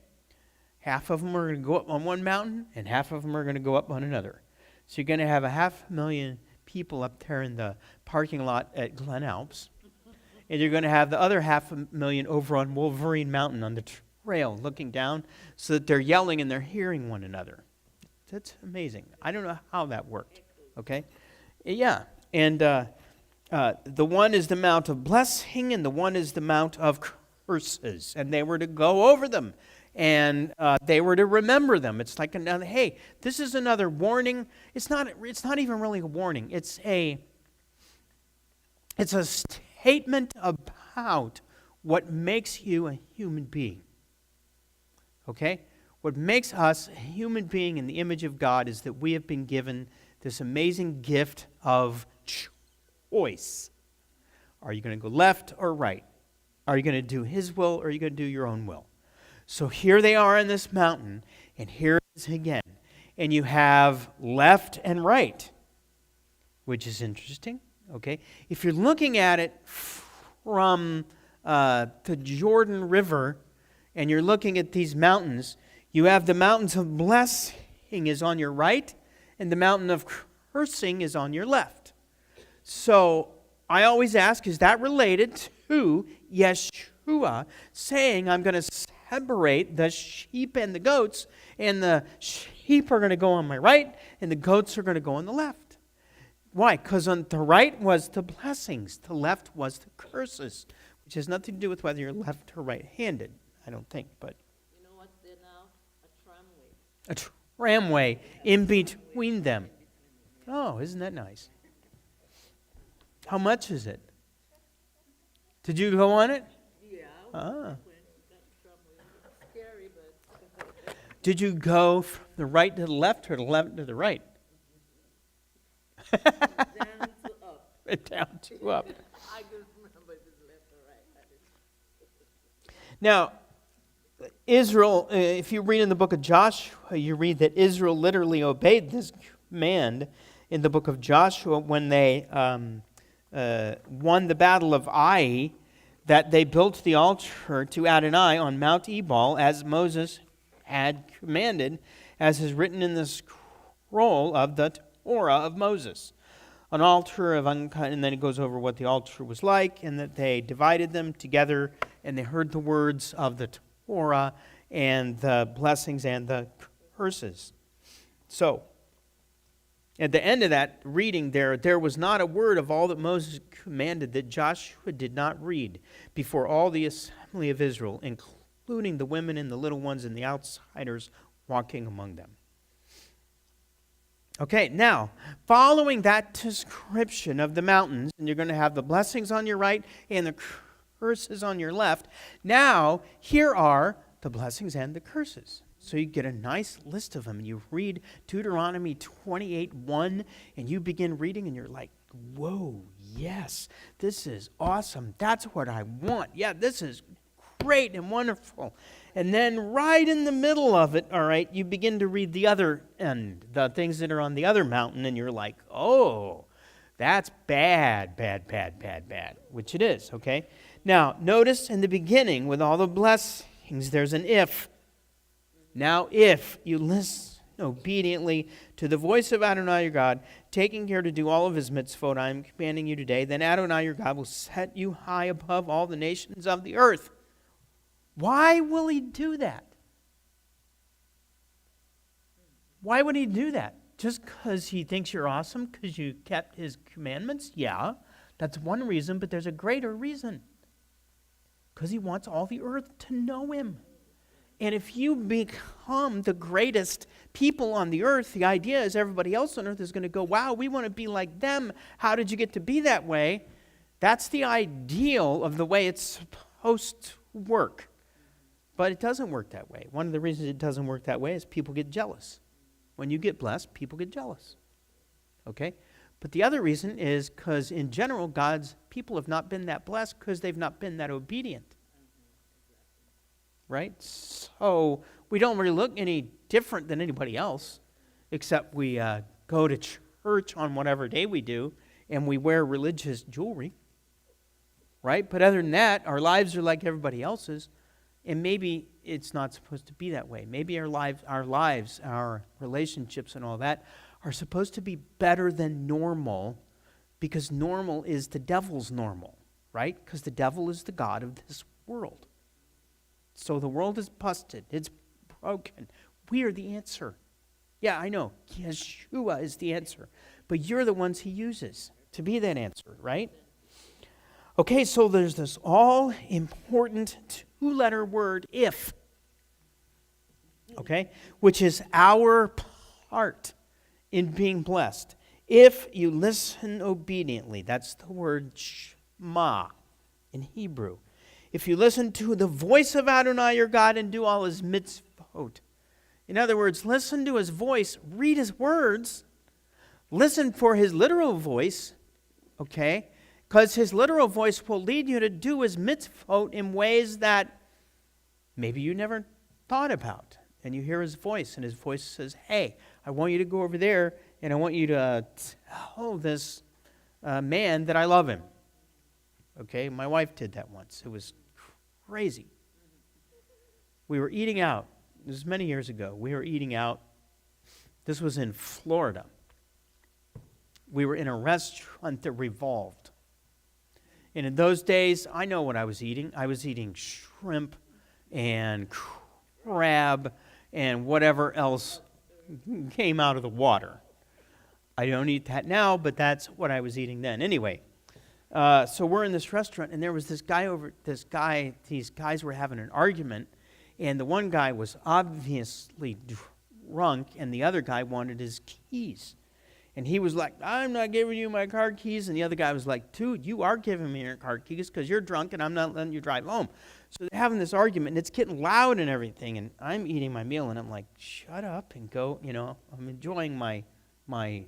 Half of them are going to go up on one mountain, and half of them are going to go up on another. So you're going to have 500,000 people up there in the parking lot at Glen Alps. And you're going to have the other 500,000 over on Wolverine Mountain on the trail looking down so that they're yelling and they're hearing one another. That's amazing. I don't know how that worked. Okay? Yeah. And the one is the Mount of Blessing and the one is the Mount of Curses. And they were to go over them. And they were to remember them. It's like another, hey, this is another warning. It's not even really a warning. It's a statement about what makes you a human being. Okay? What makes us a human being in the image of God is that we have been given this amazing gift of choice. Are you going to go left or right? Are you going to do His will or are you going to do your own will? So here they are in this mountain, and here it is again. And you have left and right, which is interesting. Okay, if you're looking at it from the Jordan River, and you're looking at these mountains, you have the mountains of blessing is on your right, and the mountain of cursing is on your left. So I always ask, is that related to Yeshua saying, I'm going to separate the sheep and the goats, and the sheep are going to go on my right, and the goats are going to go on the left? Why? Because on the right was the blessings, the left was the curses, which has nothing to do with whether you're left or right-handed, I don't think, but... You know what's there now? A tramway. A tramway in between them. Oh, isn't that nice? How much is it? Did you go on it? Yeah. Ah. Scary, but... Did you go from the right to the left or the left to the right? Down to up. Down to up. I just remember it was left or right. Now, Israel, if you read in the book of Joshua, you read that Israel literally obeyed this command in the book of Joshua when they won the battle of Ai, that they built the altar to Adonai on Mount Ebal as Moses had commanded, as is written in the scroll of the Torah of Moses. An altar of uncut, and then it goes over what the altar was like, and that they divided them together, and they heard the words of the Torah and the blessings and the curses. So, at the end of that reading there was not a word of all that Moses commanded that Joshua did not read before all the assembly of Israel, including the women and the little ones and the outsiders walking among them. Okay, now, following that description of the mountains, and you're going to have the blessings on your right and the curses on your left. Now, here are the blessings and the curses. So you get a nice list of them, and you read Deuteronomy 28:1, and you begin reading, and you're like, whoa, yes, this is awesome. That's what I want. Yeah, this is great and wonderful. And then right in the middle of it, all right, you begin to read the other end, the things that are on the other mountain, and you're like, oh, that's bad, bad, bad, bad, bad, which it is, okay? Now, notice in the beginning, with all the blessings, there's an if. Now, if you listen obediently to the voice of Adonai your God, taking care to do all of his mitzvot I am commanding you today, then Adonai your God will set you high above all the nations of the earth. Why will he do that? Why would he do that? Just because he thinks you're awesome because you kept his commandments? Yeah, that's one reason, but there's a greater reason. Because he wants all the earth to know him. And if you become the greatest people on the earth, the idea is everybody else on earth is going to go, wow, we want to be like them. How did you get to be that way? That's the ideal of the way it's supposed to work. But it doesn't work that way. One of the reasons it doesn't work that way is people get jealous. When you get blessed, people get jealous. Okay? But the other reason is because in general, God's people have not been that blessed because they've not been that obedient. Right? So we don't really look any different than anybody else, except we go to church on whatever day we do, and we wear religious jewelry. Right? But other than that, our lives are like everybody else's, and maybe it's not supposed to be that way. Maybe our lives, our relationships and all that are supposed to be better than normal, because normal is the devil's normal, right? Because the devil is the god of this world. So the world is busted. It's broken. We are the answer. Yeah, I know. Yeshua is the answer. But you're the ones he uses to be that answer, right? Okay, so there's this all-important two-letter word, if. Okay? Which is our part in being blessed. If you listen obediently. That's the word shema in Hebrew. If you listen to the voice of Adonai your God and do all his mitzvot. In other words, listen to his voice, read his words, listen for his literal voice, okay? Because his literal voice will lead you to do his mitzvot in ways that maybe you never thought about. And you hear his voice, and his voice says, hey, I want you to go over there, and I want you to tell this man that I love him. Okay, my wife did that once. It was crazy. We were eating out. This was many years ago. We were eating out. This was in Florida. We were in a restaurant that revolved. And in those days, I know what I was eating. I was eating shrimp and crab and whatever else came out of the water. I don't eat that now, but that's what I was eating then. Anyway, so we're in this restaurant, and there was these guys were having an argument, and the one guy was obviously drunk, and the other guy wanted his keys. And he was like, I'm not giving you my car keys. And the other guy was like, dude, you are giving me your car keys because you're drunk and I'm not letting you drive home. So they're having this argument, and it's getting loud and everything. And I'm eating my meal, and I'm like, shut up and go, I'm enjoying my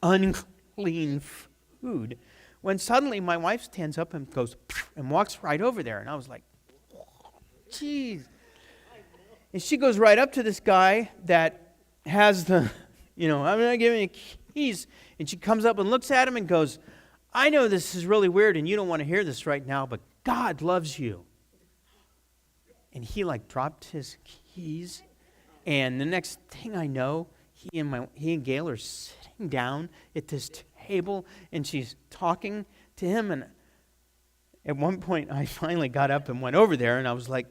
unclean food. When suddenly my wife stands up and goes and walks right over there. And I was like, geez. And she goes right up to this guy that has the, I'm not giving you keys. And she comes up and looks at him and goes, I know this is really weird and you don't want to hear this right now, but God loves you. And he dropped his keys. And the next thing I know, he and Gail are sitting down at this table, and she's talking to him. And at one point, I finally got up and went over there, and I was like,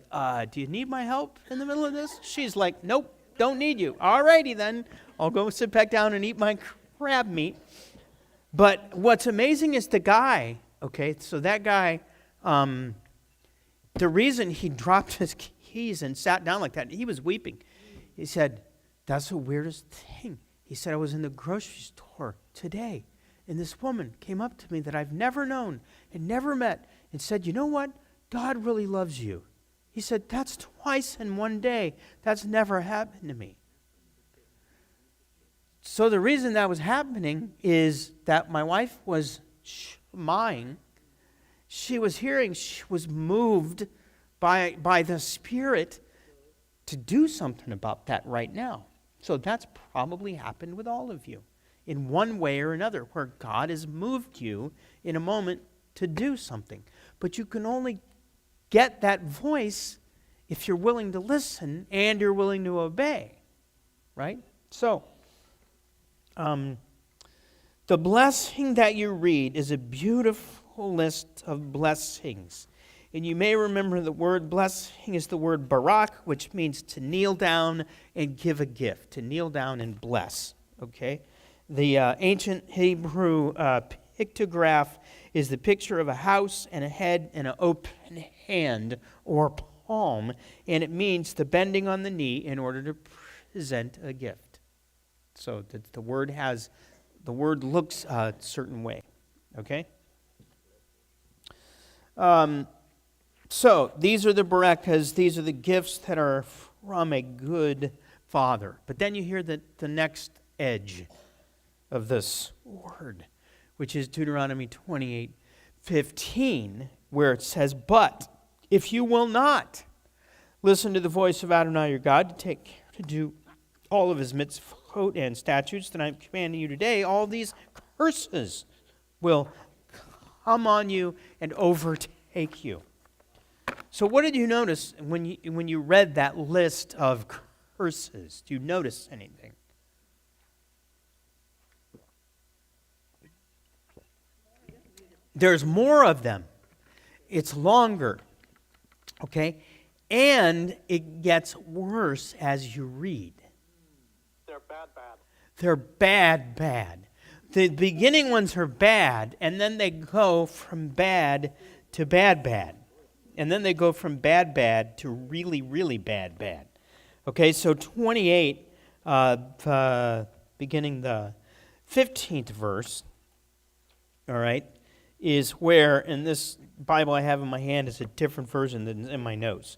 do you need my help in the middle of this? She's like, nope, don't need you. All righty then. I'll go sit back down and eat my crab meat. But what's amazing is the guy, okay, so that guy, the reason he dropped his keys and sat down like that, he was weeping. He said, that's the weirdest thing. He said, I was in the grocery store today, and this woman came up to me that I've never known and never met and said, you know what? God really loves you. He said, that's twice in one day. That's never happened to me. So the reason that was happening is that my wife was mind. She was hearing, she was moved by the Spirit to do something about that right now. So that's probably happened with all of you in one way or another, where God has moved you in a moment to do something. But you can only get that voice if you're willing to listen and you're willing to obey, right? So, the blessing that you read is a beautiful list of blessings. And you may remember the word blessing is the word barak, which means to kneel down and give a gift, to kneel down and bless, okay? The ancient Hebrew pictograph is the picture of a house and a head and an open hand or palm, and it means the bending on the knee in order to present a gift. So the word looks a certain way, okay? So these are the barakas, these are the gifts that are from a good father. But then you hear the next edge of this word, which is Deuteronomy 28:15, where it says, "But if you will not listen to the voice of Adonai your God to take care to do all of his mitzvot and statutes that I'm commanding you today, all these curses will come on you and overtake you." So what did you notice when you read that list of curses? Do you notice anything? There's more of them. It's longer. Okay? And it gets worse as you read. They're bad. They're bad. The beginning ones are bad, and then they go from bad to bad. And then they go from bad to really, really bad. Okay, so 28, beginning the 15th verse, all right, is where, in this Bible I have in my hand is a different version than in my notes,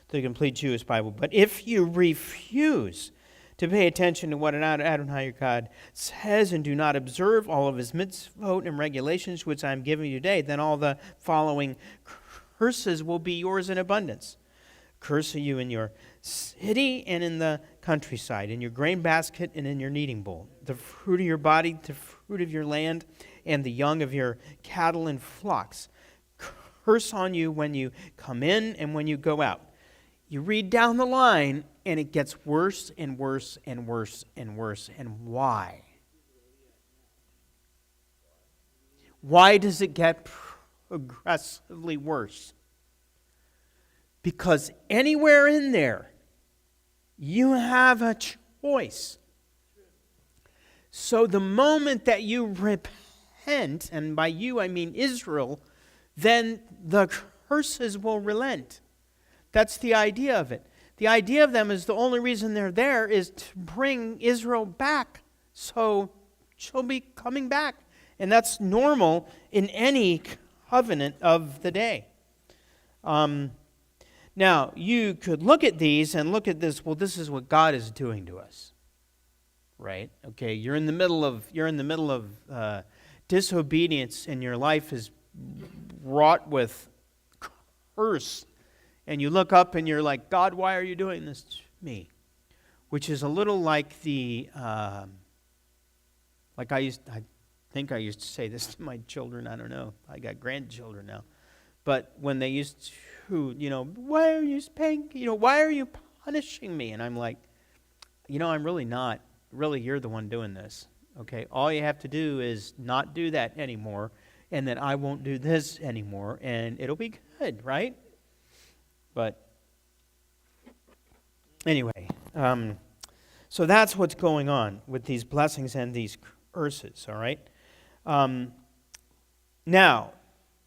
the complete Jewish Bible. "But if you refuse to pay attention to what Adonai your God says and do not observe all of his mitzvot and regulations which I am giving you today, then all the following curses will be yours in abundance. Curse you in your city and in the countryside, in your grain basket and in your kneading bowl, the fruit of your body, the fruit of your land, and the young of your cattle and flocks. Curse on you when you come in and when you go out." You read down the line, and it gets worse and worse and worse and worse. And why? Why does it get progressively worse? Because anywhere in there, you have a choice. So the moment that you repent, and by you I mean Israel, then the curses will relent. That's the idea of it. The idea of them is the only reason they're there is to bring Israel back. So she'll be coming back. And that's normal in any covenant of the day. Now, you could look at these and look at this, well, this is what God is doing to us. Right? Okay, you're in the middle of disobedience, and your life is wrought with curse. And you look up and you're like, "God, why are you doing this to me?" Which is a little like the, like I think I used to say this to my children. I don't know. I got grandchildren now. But when they used to, "Why are you spanking? Why are you punishing me?" And I'm like, I'm really not. Really, you're the one doing this. Okay? All you have to do is not do that anymore, and then I won't do this anymore, and it'll be good, right? But anyway, so that's what's going on with these blessings and these curses, all right? Now,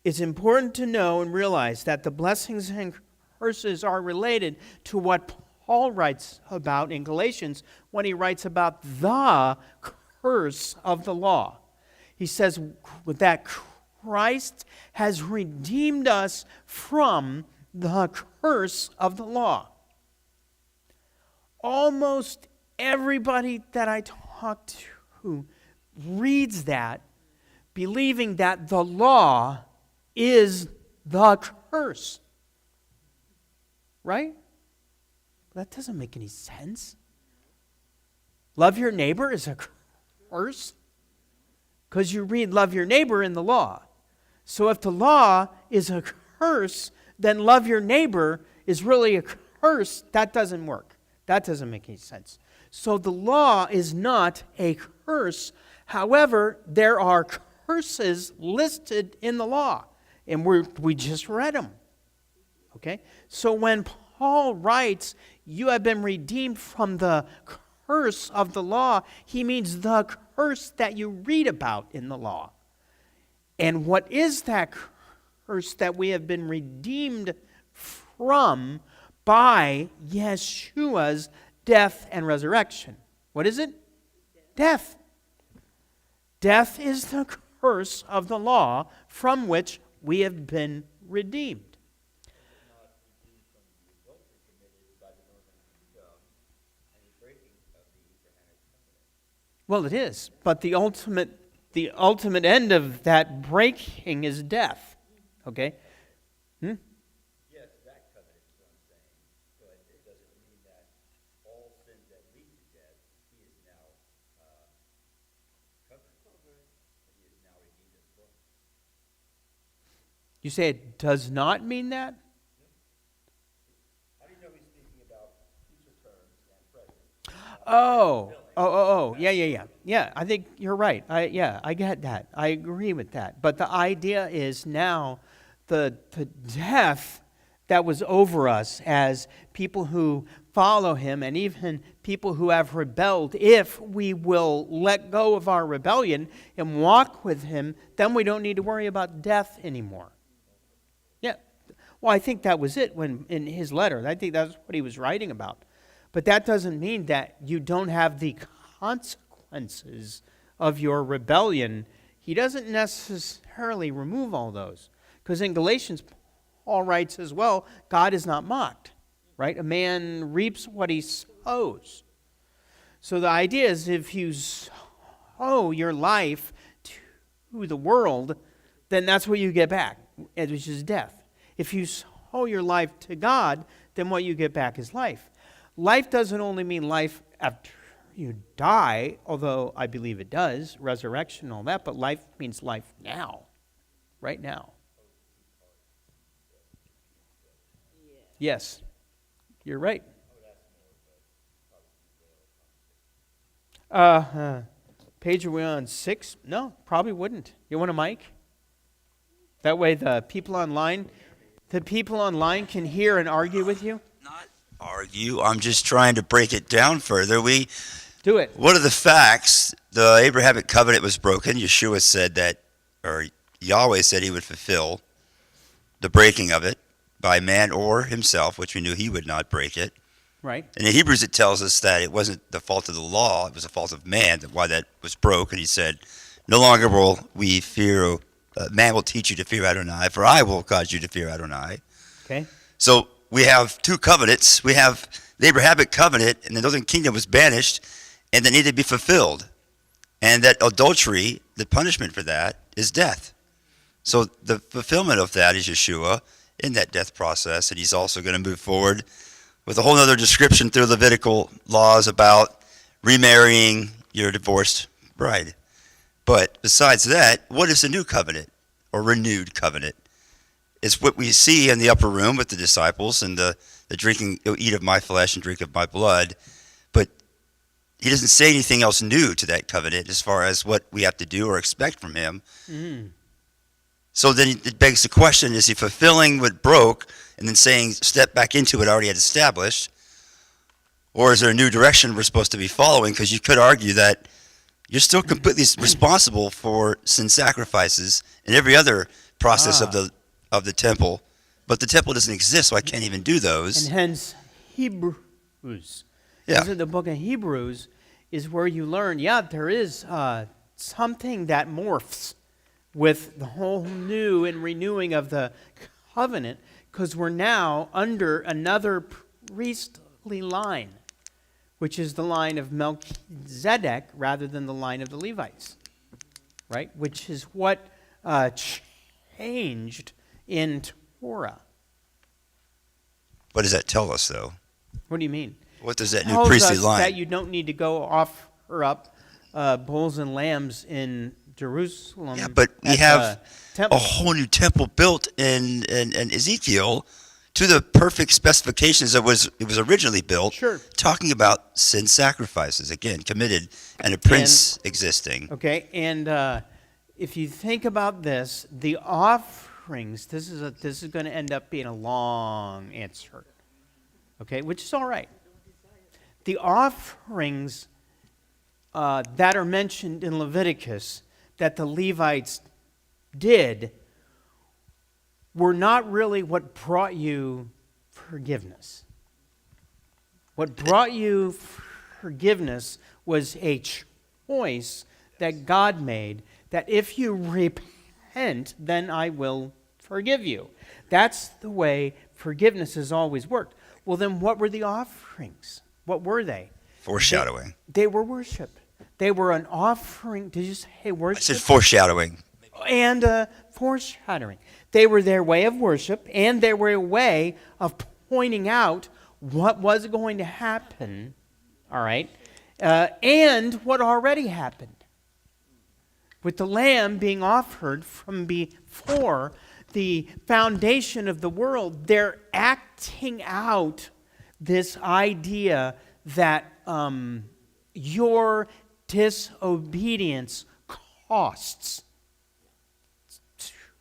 it's important to know and realize that the blessings and curses are related to what Paul writes about in Galatians when he writes about the curse of the law. He says that Christ has redeemed us from the curse of the law. Almost everybody that I talk to reads that believing that the law is the curse. Right? That doesn't make any sense. Love your neighbor is a curse because you read love your neighbor in the law. So if the law is a curse, then love your neighbor is really a curse. That doesn't work. That doesn't make any sense. So the law is not a curse. However, there are curses listed in the law. And we just read them. Okay? So when Paul writes, you have been redeemed from the curse of the law, he means the curse that you read about in the law. And what is that curse that we have been redeemed from by Yeshua's death and resurrection? What is it? Death. Death is the curse of the law from which we have been redeemed. Well, it is, but the ultimate end of that breaking is death. Okay? Yes, that covenant is what I'm saying, but it doesn't mean that all sins that lead to death, he is now covered. He is now redeemed as well. You say it does not mean that? How do you know he's speaking about future terms and present? Yeah, I think you're right. I get that. I agree with that. But the idea is now the death that was over us as people who follow him and even people who have rebelled, if we will let go of our rebellion and walk with him, then we don't need to worry about death anymore. Yeah. Well, I think that was it when in his letter. I think that's what he was writing about. But that doesn't mean that you don't have the consequences of your rebellion. He doesn't necessarily remove all those. Because in Galatians, Paul writes as well, God is not mocked, right? A man reaps what he sows. So the idea is if you sow your life to the world, then that's what you get back, which is death. If you sow your life to God, then what you get back is life. Life doesn't only mean life after you die, although I believe it does, resurrection and all that, but life means life now, right now. Yes, you're right. Page are we on 6? No, probably wouldn't. You want a mic? That way the people online can hear and argue with you. Not argue. I'm just trying to break it down further. Do it. What are the facts? The Abrahamic covenant was broken. Yeshua said that, or Yahweh said he would fulfill the breaking of it by man or himself, which we knew he would not break it. Right. And in Hebrews it tells us that it wasn't the fault of the law, it was the fault of man, why that was broke. And he said, no longer will we fear, man will teach you to fear Adonai, for I will cause you to fear Adonai. Okay. So we have two covenants. We have the Abrahamic covenant, and the northern kingdom was banished, and that needed to be fulfilled. And that adultery, the punishment for that, is death. So the fulfillment of that is Yeshua in that death process, and he's also going to move forward with a whole other description through Levitical laws about remarrying your divorced bride. But besides that, what is the new covenant or renewed covenant? It's what we see in the upper room with the disciples and the drinking, eat of my flesh and drink of my blood. But he doesn't say anything else new to that covenant as far as what we have to do or expect from him. Mm. So then it begs the question, is he fulfilling what broke and then saying step back into what already had established? Or is there a new direction we're supposed to be following? Because you could argue that you're still completely responsible for sin sacrifices and every other process of the temple. But the temple doesn't exist, so I can't even do those. And hence Hebrews. Yeah. The book of Hebrews is where you learn, there is something that morphs with the whole new and renewing of the covenant, because we're now under another priestly line, which is the line of Melchizedek rather than the line of the Levites. right? Which is what changed in Torah. What does that tell us, though? What do you mean? What does that new Tells priestly us line? that you don't need to go offer up bulls and lambs in Jerusalem. Yeah, but we at have the temple. a whole new temple built in Ezekiel to the perfect specifications that it was originally built. Sure. Talking about sin sacrifices, again, committed, and a prince existing. Okay, and if you think about this, the offerings, this is going to end up being a long answer, okay, which is all right. The offerings that are mentioned in Leviticus that the Levites did were not really what brought you forgiveness. What brought you forgiveness was a choice that God made, that if you repent, then I will forgive you. That's the way forgiveness has always worked. Well, then what were the offerings? What were they? Foreshadowing. They were worship. They were an offering. Did you say worship? I said foreshadowing. And foreshadowing. They were their way of worship, and they were a way of pointing out what was going to happen, all right, and what already happened. With the lamb being offered from before the foundation of the world, they're acting out this idea that your disobedience costs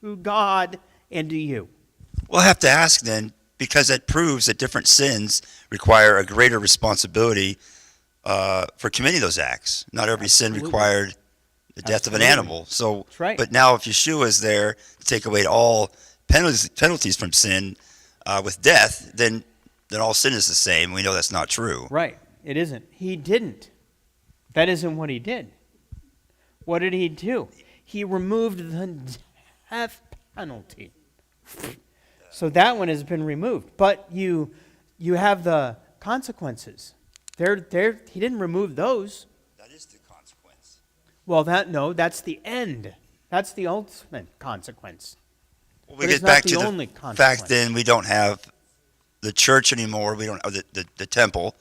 to God and to you. We'll have to ask then, because that proves that different sins require a greater responsibility for committing those acts. Not every sin required the death of an animal. So, That's right. But now if Yeshua is there to take away all penalties from sin with death, then all sin is the same. We know that's not true. Right. It isn't. He didn't. That isn't what he did. What did he do? He removed the death penalty. So that one has been removed. But you have the consequences. He didn't remove those. That is the consequence. Well, that's the end. That's the ultimate consequence. Well, But we it's get not back the to only the consequence. fact then we don't have the church anymore. We don't have the temple.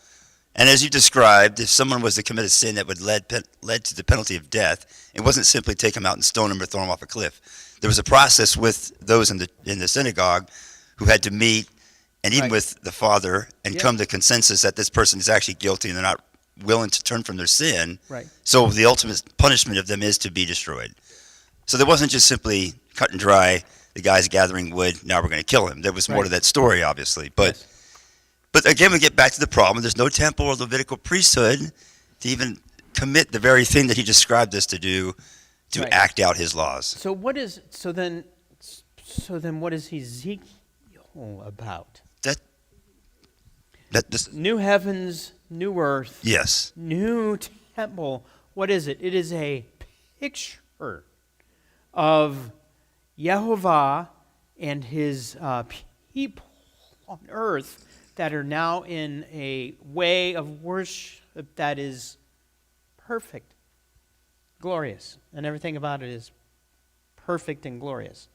And as you described, if someone was to commit a sin that would led to the penalty of death, it wasn't simply take them out and stone them or throw them off a cliff. There was a process with those in the synagogue who had to meet and even Right. with the Father and Yeah. come to consensus that this person is actually guilty and they're not willing to turn from their sin. Right. So the ultimate punishment of them is to be destroyed. So there wasn't just simply cut and dry, the guy's gathering wood, now we're going to kill him. There was more Right. to that story, obviously. But Yes. But again, we get back to the problem. There's no temple or Levitical priesthood to even commit the very thing that he described us to do, to Right. act out his laws. So then what is Ezekiel about? That this, New heavens, new earth, yes. new temple. What is it? It is a picture of Yehovah and his people on earth that are now in a way of worship that is perfect, glorious, and everything about it is perfect and glorious.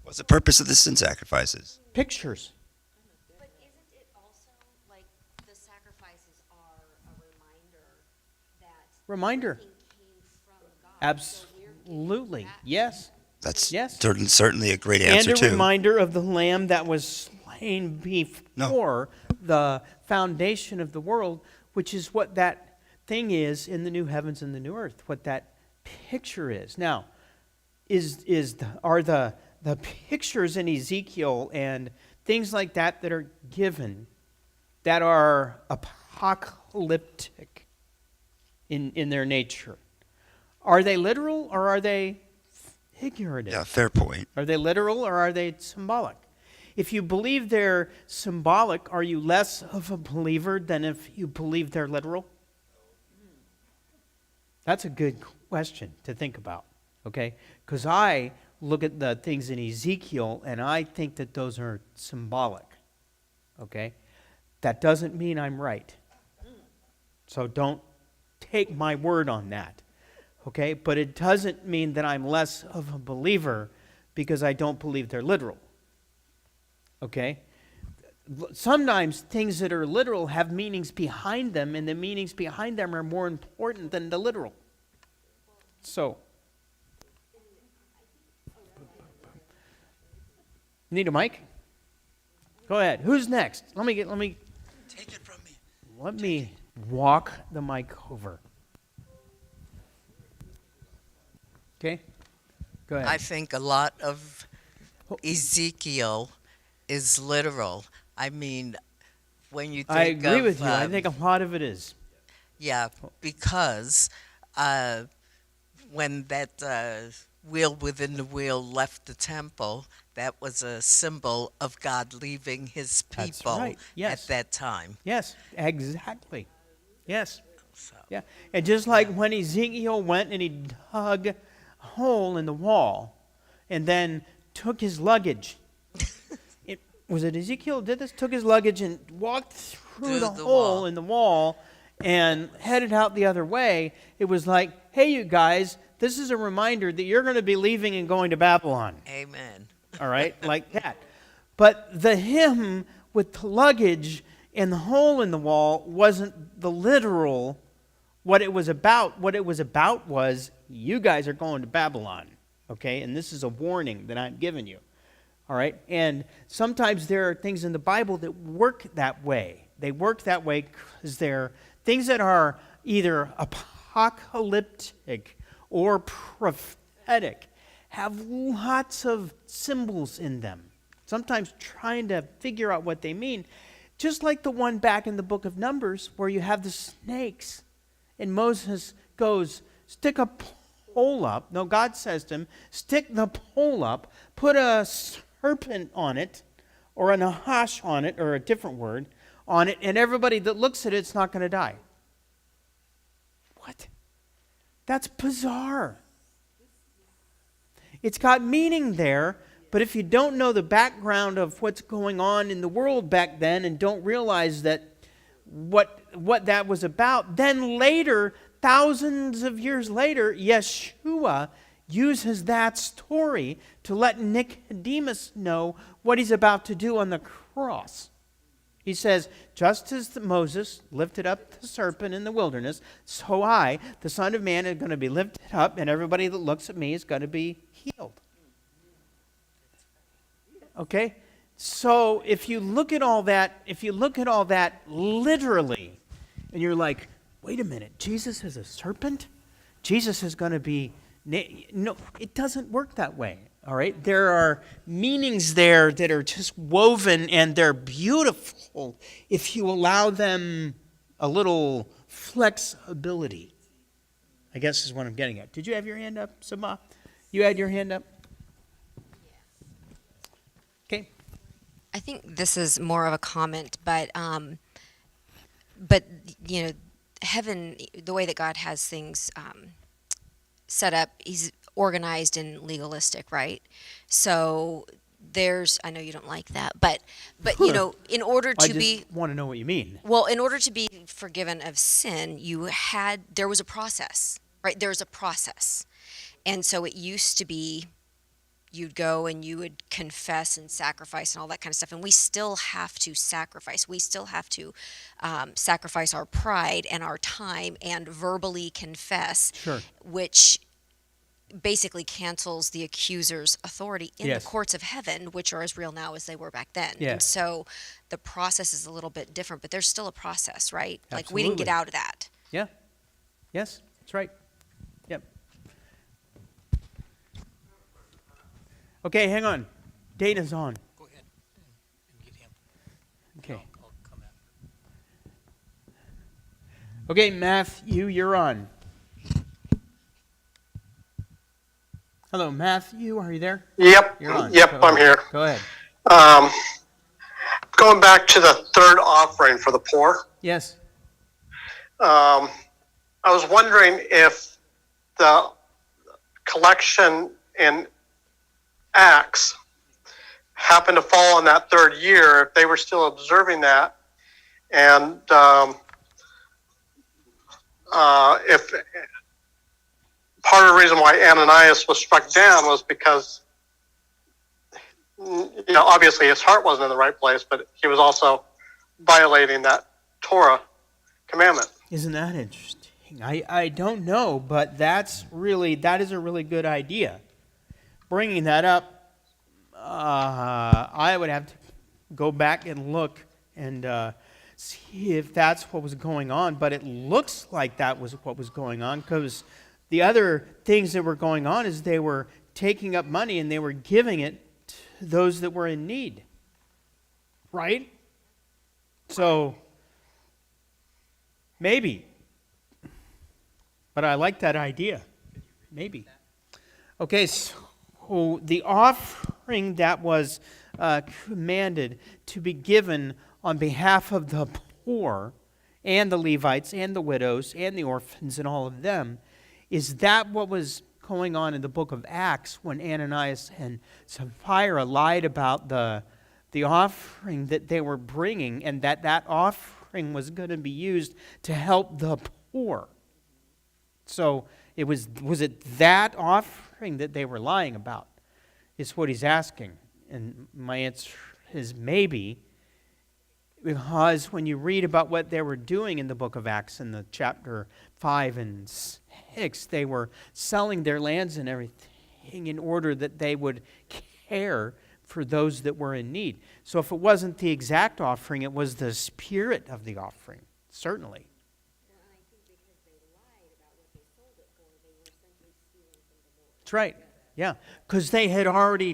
What's the purpose of the sin sacrifices? Pictures. But isn't it also like the sacrifices are a reminder that Reminder. everything came from God? So we're giving Absolutely. back. Yes. That's Yes. certainly a great And answer, a too. reminder of the lamb that was slain before the foundation of the world, which is what that thing is in the new heavens and the new earth, what that picture is. Now, are the pictures in Ezekiel and things like that that are given that are apocalyptic in their nature, are they literal or are they figurative? Yeah, fair point. Are they literal or are they symbolic? If you believe they're symbolic, are you less of a believer than if you believe they're literal? That's a good question to think about, okay? Because I look at the things in Ezekiel and I think that those are symbolic, okay? That doesn't mean I'm right. So don't take my word on that, Okay? But it doesn't mean that I'm less of a believer because I don't believe they're literal. Okay? Sometimes things that are literal have meanings behind them, and the meanings behind them are more important than the literal. So, need a mic? Go ahead. Who's next? Let me Take it from me. let me walk the mic over. Okay? Go ahead. I think a lot of Ezekiel is literal. I mean, when you think I agree of, with you. I think a lot of it is. yeah, because when that wheel within the wheel left the temple, that was a symbol of God leaving his That's people right. Yes. at that time. Yes, exactly. Yes. So, Yeah. And just like when Ezekiel went and he dug a hole in the wall and then took his luggage. Was it Ezekiel did this? Took his luggage and walked through the hole wall. in the wall and headed out the other way. It was like, hey, you guys, this is a reminder that you're going to be leaving and going to Babylon. amen. All right, like that. But the hymn with the luggage and the hole in the wall wasn't the literal what it was about. What it was about was, you guys are going to Babylon, okay? And this is a warning that I'm giving you, all right? And sometimes there are things in the Bible that work that way. They work that way because they're things that are either apocalyptic or prophetic, have lots of symbols in them, sometimes trying to figure out what they mean. Just like the one back in the book of Numbers where you have the snakes, and Moses goes, stick a pole up. No, God says to him, stick the pole up, put a serpent on it, or a nahash on it, or a different word, on it, and everybody that looks at it's not going to die. What? That's bizarre. It's got meaning there, but if you don't know the background of what's going on in the world back then and don't realize that what that was about, then later, thousands of years later, Yeshua uses that story to let Nicodemus know what he's about to do on the cross. He says, just as Moses lifted up the serpent in the wilderness, so I, the Son of Man, is going to be lifted up, and everybody that looks at me is going to be healed. Okay? So if you look at all that, literally, and you're like, wait a minute, Jesus is a serpent? Jesus is going to be... No, it doesn't work that way. All right? There are meanings there that are just woven, and they're beautiful if you allow them a little flexibility. I guess is what I'm getting at. Did you have your hand up, Sabah? You had your hand up? Okay. I think this is more of a comment, but you know, heaven, the way that God has things set up, He's organized and legalistic, right? So there's, I know you don't like that, but you know, in order to be, want to know what you mean. well, in order to be forgiven of sin, there was a process, right? There's a process. And so it used to be, you'd go and you would confess and sacrifice and all that kind of stuff. And we still have to sacrifice. We still have to sacrifice our pride and our time and verbally confess, Sure. which basically cancels the accuser's authority in Yes. the courts of heaven, which are as real now as they were back then. Yes. And so the process is a little bit different, but there's still a process, right? Like we didn't get Absolutely. out of that. Yeah. Yes, that's right. Yep. Okay, hang on. Dana's on. Go ahead and get him. Okay. I'll come after. Okay, Matthew, you're on. Hello, Matthew, are you there? Yep, You're on. yep, Go I'm ahead. here. Go ahead. Going back to the third offering for the poor, Yes. I was wondering if the collection in Acts happened to fall in that third year, if they were still observing that, and if reason why Ananias was struck down was because, obviously his heart wasn't in the right place, but he was also violating that Torah commandment. Isn't that interesting? I don't know, but that is a really good idea. Bringing that up, I would have to go back and look and see if that's what was going on. But it looks like that was what was going on, because the other things that were going on is they were taking up money and they were giving it to those that were in need. Right? So, maybe. But I like that idea. Maybe. Okay, so the offering that was commanded to be given on behalf of the poor and the Levites and the widows and the orphans and all of them, is that what was going on in the book of Acts when Ananias and Sapphira lied about the offering that they were bringing, and that offering was going to be used to help the poor? So was it that offering that they were lying about? Is what he's asking. And my answer is maybe, because when you read about what they were doing in the book of Acts in the chapter 5 and 6, they were selling their lands and everything in order that they would care for those that were in need. So if it wasn't the exact offering, it was the spirit of the offering, certainly. That's right. Yeah, because they had already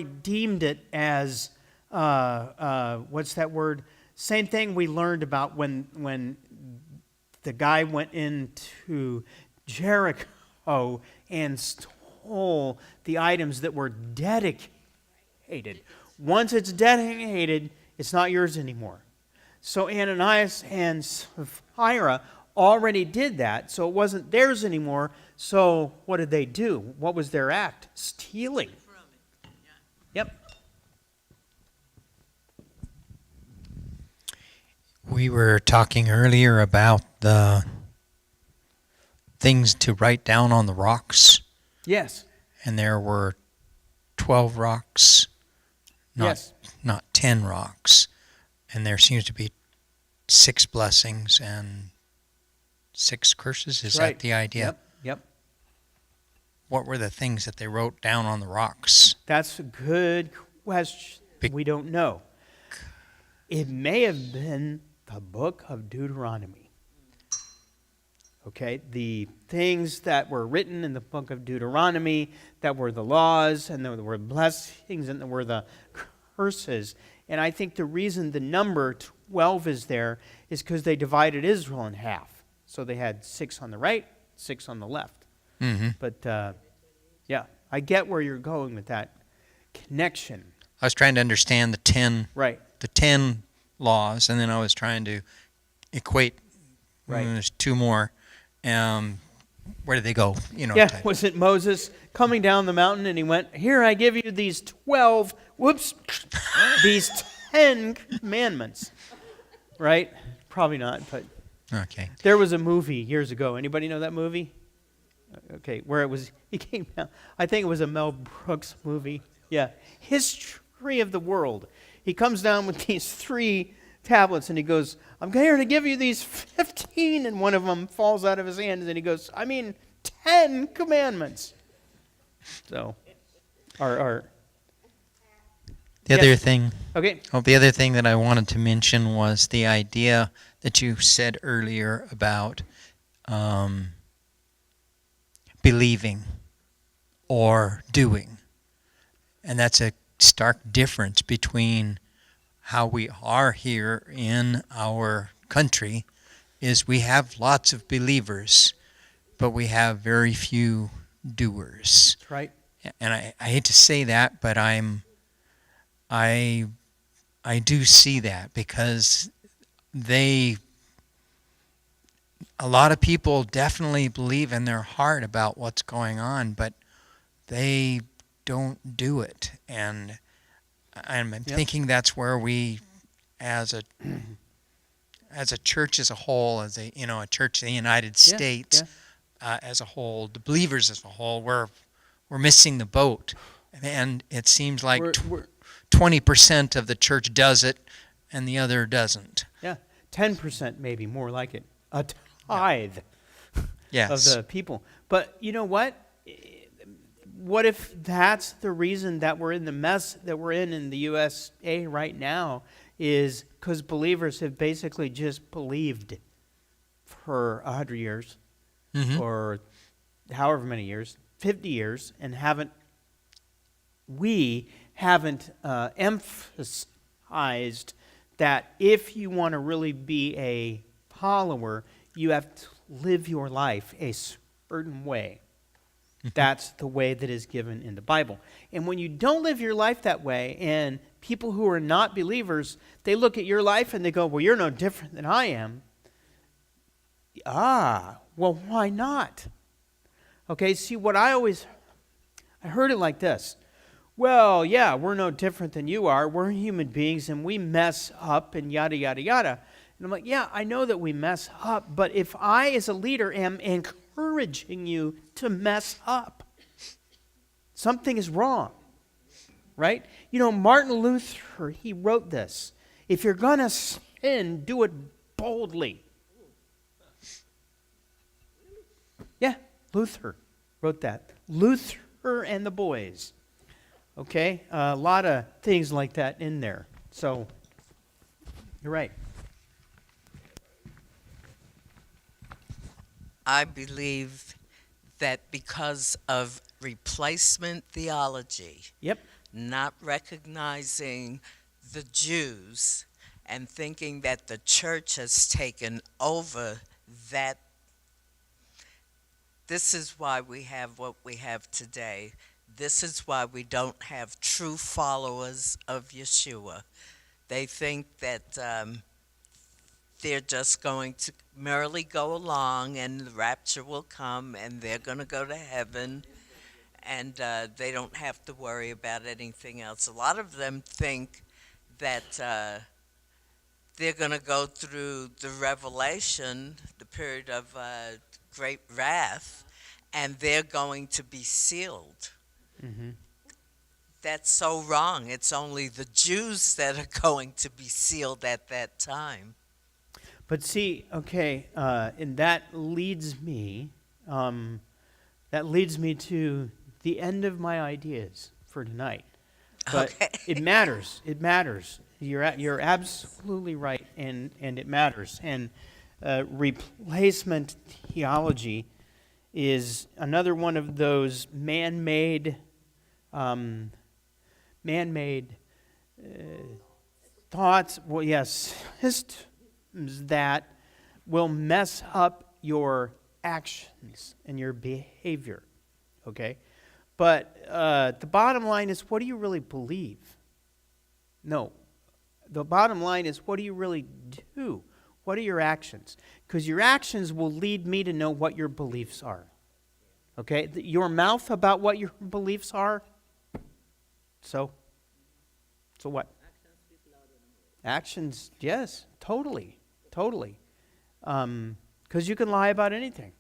deemed it as what's that word? Same thing we learned about when the guy went into Jericho and stole the items that were dedicated. Once it's dedicated, it's not yours anymore. So Ananias and Sapphira already did that, so it wasn't theirs anymore. So what did they do? What was their act? Stealing. Yep. We were talking earlier about the things to write down on the rocks. Yes. And there were 12 rocks, not 10 rocks. And there seems to be 6 blessings and 6 curses. Is that the idea? Yep. What were the things that they wrote down on the rocks? That's a good question. We don't know. It may have been the book of Deuteronomy. Okay, the things that were written in the book of Deuteronomy, that were the laws, and there were blessings, and there were the curses. And I think the reason the number 12 is there is because they divided Israel in half. So they had 6 on the right, 6 on the left. Mm-hmm. But, yeah, I get where you're going with that connection. I was trying to understand the 10 laws, and then I was trying to equate. There's 2 more. Where did they go? Was it Moses coming down the mountain and he went, here, I give you these these 10 commandments, right? Probably not, but okay. There was a movie years ago. Anybody know that movie? Okay, where he came down. I think it was a Mel Brooks movie. Yeah, History of the World. He comes down with these 3 tablets and he goes, I'm here to give you these 15, and one of them falls out of his hands and he goes, 10 commandments. So, the other thing. Okay. The other thing that I wanted to mention was the idea that you said earlier about believing or doing. And that's a stark difference between how we are here in our country. Is we have lots of believers, but we have very few doers. That's right. And I hate to say that, but I do see that, because a lot of people definitely believe in their heart about what's going on, but they don't do it. And I'm thinking that's where we, as a church as a whole, as a church in the United States, as a whole, the believers as a whole, we're missing the boat. And it seems like We're 20% of the church does it and the other doesn't. yeah, 10% maybe, more like it. A tithe Yes. of the people. But you know what? What if that's the reason that we're in the mess that we're in the USA right now, is because believers have basically just believed for 100 years Mhm. or however many years, 50 years, and we haven't emphasized that if you want to really be a follower, you have to live your life a certain way. That's the way that is given in the Bible. And when you don't live your life that way, and people who are not believers, they look at your life and they go, well, you're no different than I am. Well, why not? Okay, see, I heard it like this. Well, yeah, we're no different than you are. We're human beings and we mess up and yada, yada, yada. And I'm like, yeah, I know that we mess up, but if I, as a leader, am encouraging you to mess up, something is wrong, right? You know, Martin Luther, he wrote this. If you're going to sin, do it boldly. Yeah, Luther wrote that. Luther and the boys. Okay, a lot of things like that in there. So, you're right. I believe that because of replacement theology, Yep. not recognizing the Jews and thinking that the church has taken over that, this is why we have what we have today. This is why we don't have true followers of Yeshua. They think that they're just going to merely go along and the rapture will come and they're going to go to heaven and they don't have to worry about anything else. A lot of them think that they're going to go through the revelation, the period of great wrath, and they're going to be sealed. Mm-hmm. That's so wrong. It's only the Jews that are going to be sealed at that time. But see, okay, and that leads me to the end of my ideas for tonight. But Okay. it matters. It matters. You're absolutely right, and it matters. And replacement theology is another one of those man-made thoughts. Well, yes, systems that will mess up your actions and your behavior. Okay, but the bottom line is, what do you really believe? No, the bottom line is, what do you really do? What are your actions? Because your actions will lead me to know what your beliefs are. Okay? Your mouth about what your beliefs are. So what? Actions, yes, totally. Because you can lie about anything.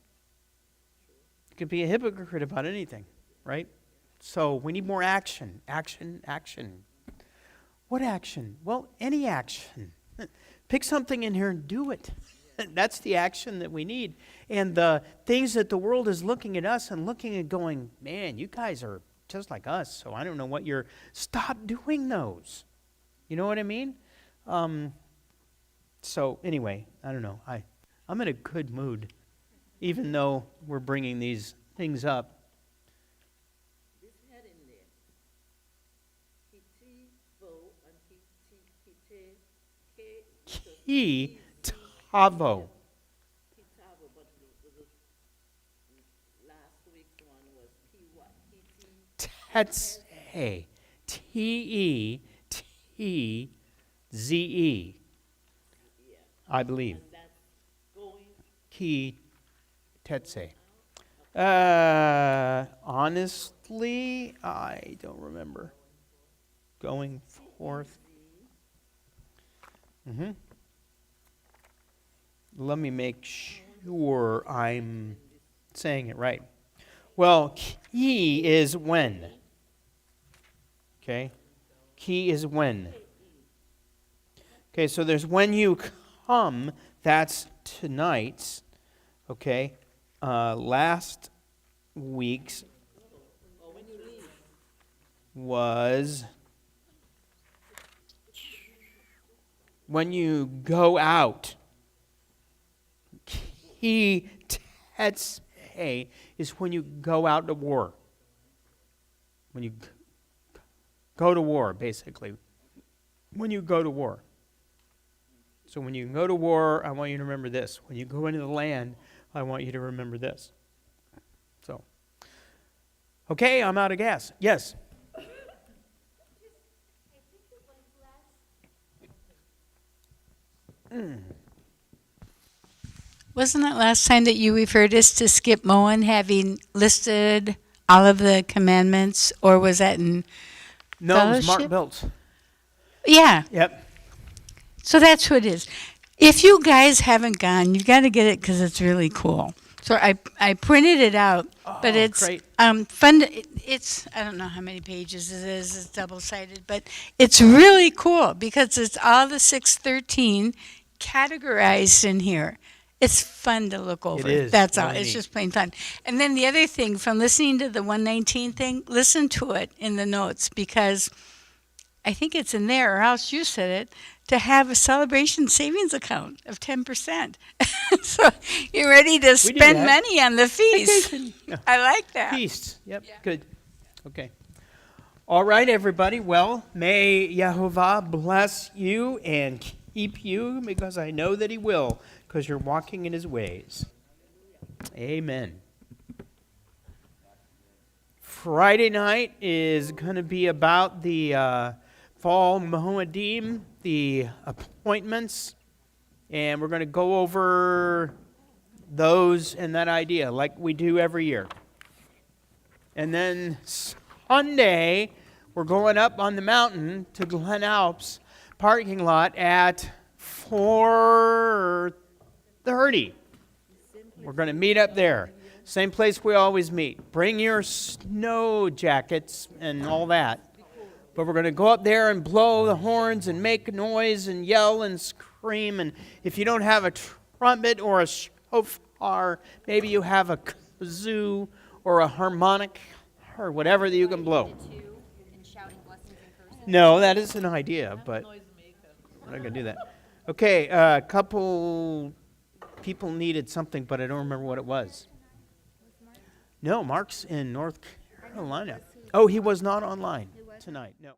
You can be a hypocrite about anything, right? So we need more action. Action. What action? Well, any action. Pick something in here and do it. That's the action that we need. And the things that the world is looking at us and looking and going, man, you guys are just like us, so I don't know what you're... Stop doing those. You know what I mean? So anyway, I don't know. I'm in a good mood, even though we're bringing these things up. This head in there. Tavo and He, Tavo. Tavo, but the last week's one was T what? Tetse. T-E-T-Z-E. I believe. And that's going. Ki Tetse. Honestly, I don't remember. Going forth. Let me make sure I'm saying it right. Well, key is when. Okay? Key is when. Okay, so there's when you come, that's tonight's. Okay? Last week's was when you go out. Key tetse is when you go out to war. When you go to war, basically. When you go to war. So when you go to war, I want you to remember this. When you go into the land, I want you to remember this. So, okay, I'm out of gas. Yes? Wasn't it last time that you referred us to Skip Moen having listed all of the commandments, or was that in No, it was Mark fellowship? Biltz. Yeah, Yep. so that's who it is. If you guys haven't gone, you've got to get it because it's really cool. So I printed it out, but it's great. fun. It's I don't know how many pages it is. It's double-sided, but it's really cool because it's all the 613 categorized in here. It's fun to look over. is That's all. really It's neat. just plain fun. And then the other thing, from listening to the 119 thing, listen to it in the notes because I think it's in there, or else you said it, to have a celebration savings account of 10%. So you're ready to We do spend that. money on the feast. Yeah. I like that. Feast. Yep, good. Okay. All right, everybody. Well, may Yehovah bless you and keep you, because I know that he will, because you're walking in his ways. Amen. Friday night is going to be about the fall Moedim, the appointments, and we're going to go over those and that idea like we do every year. And then Sunday, we're going up on the mountain to Glen Alps parking lot at 4:30. We're going to meet up there. Same place we always meet. Bring your snow jackets and all that. But we're going to go up there and blow the horns and make noise and yell and scream. And if you don't have a trumpet or a shofar, maybe you have a kazoo or a harmonic or whatever that you can blow. No, that is an idea, but I'm not going to do that. Okay, a couple people needed something, but I don't remember what it was. No, Mark's in North Carolina. Oh, he was not online tonight. No.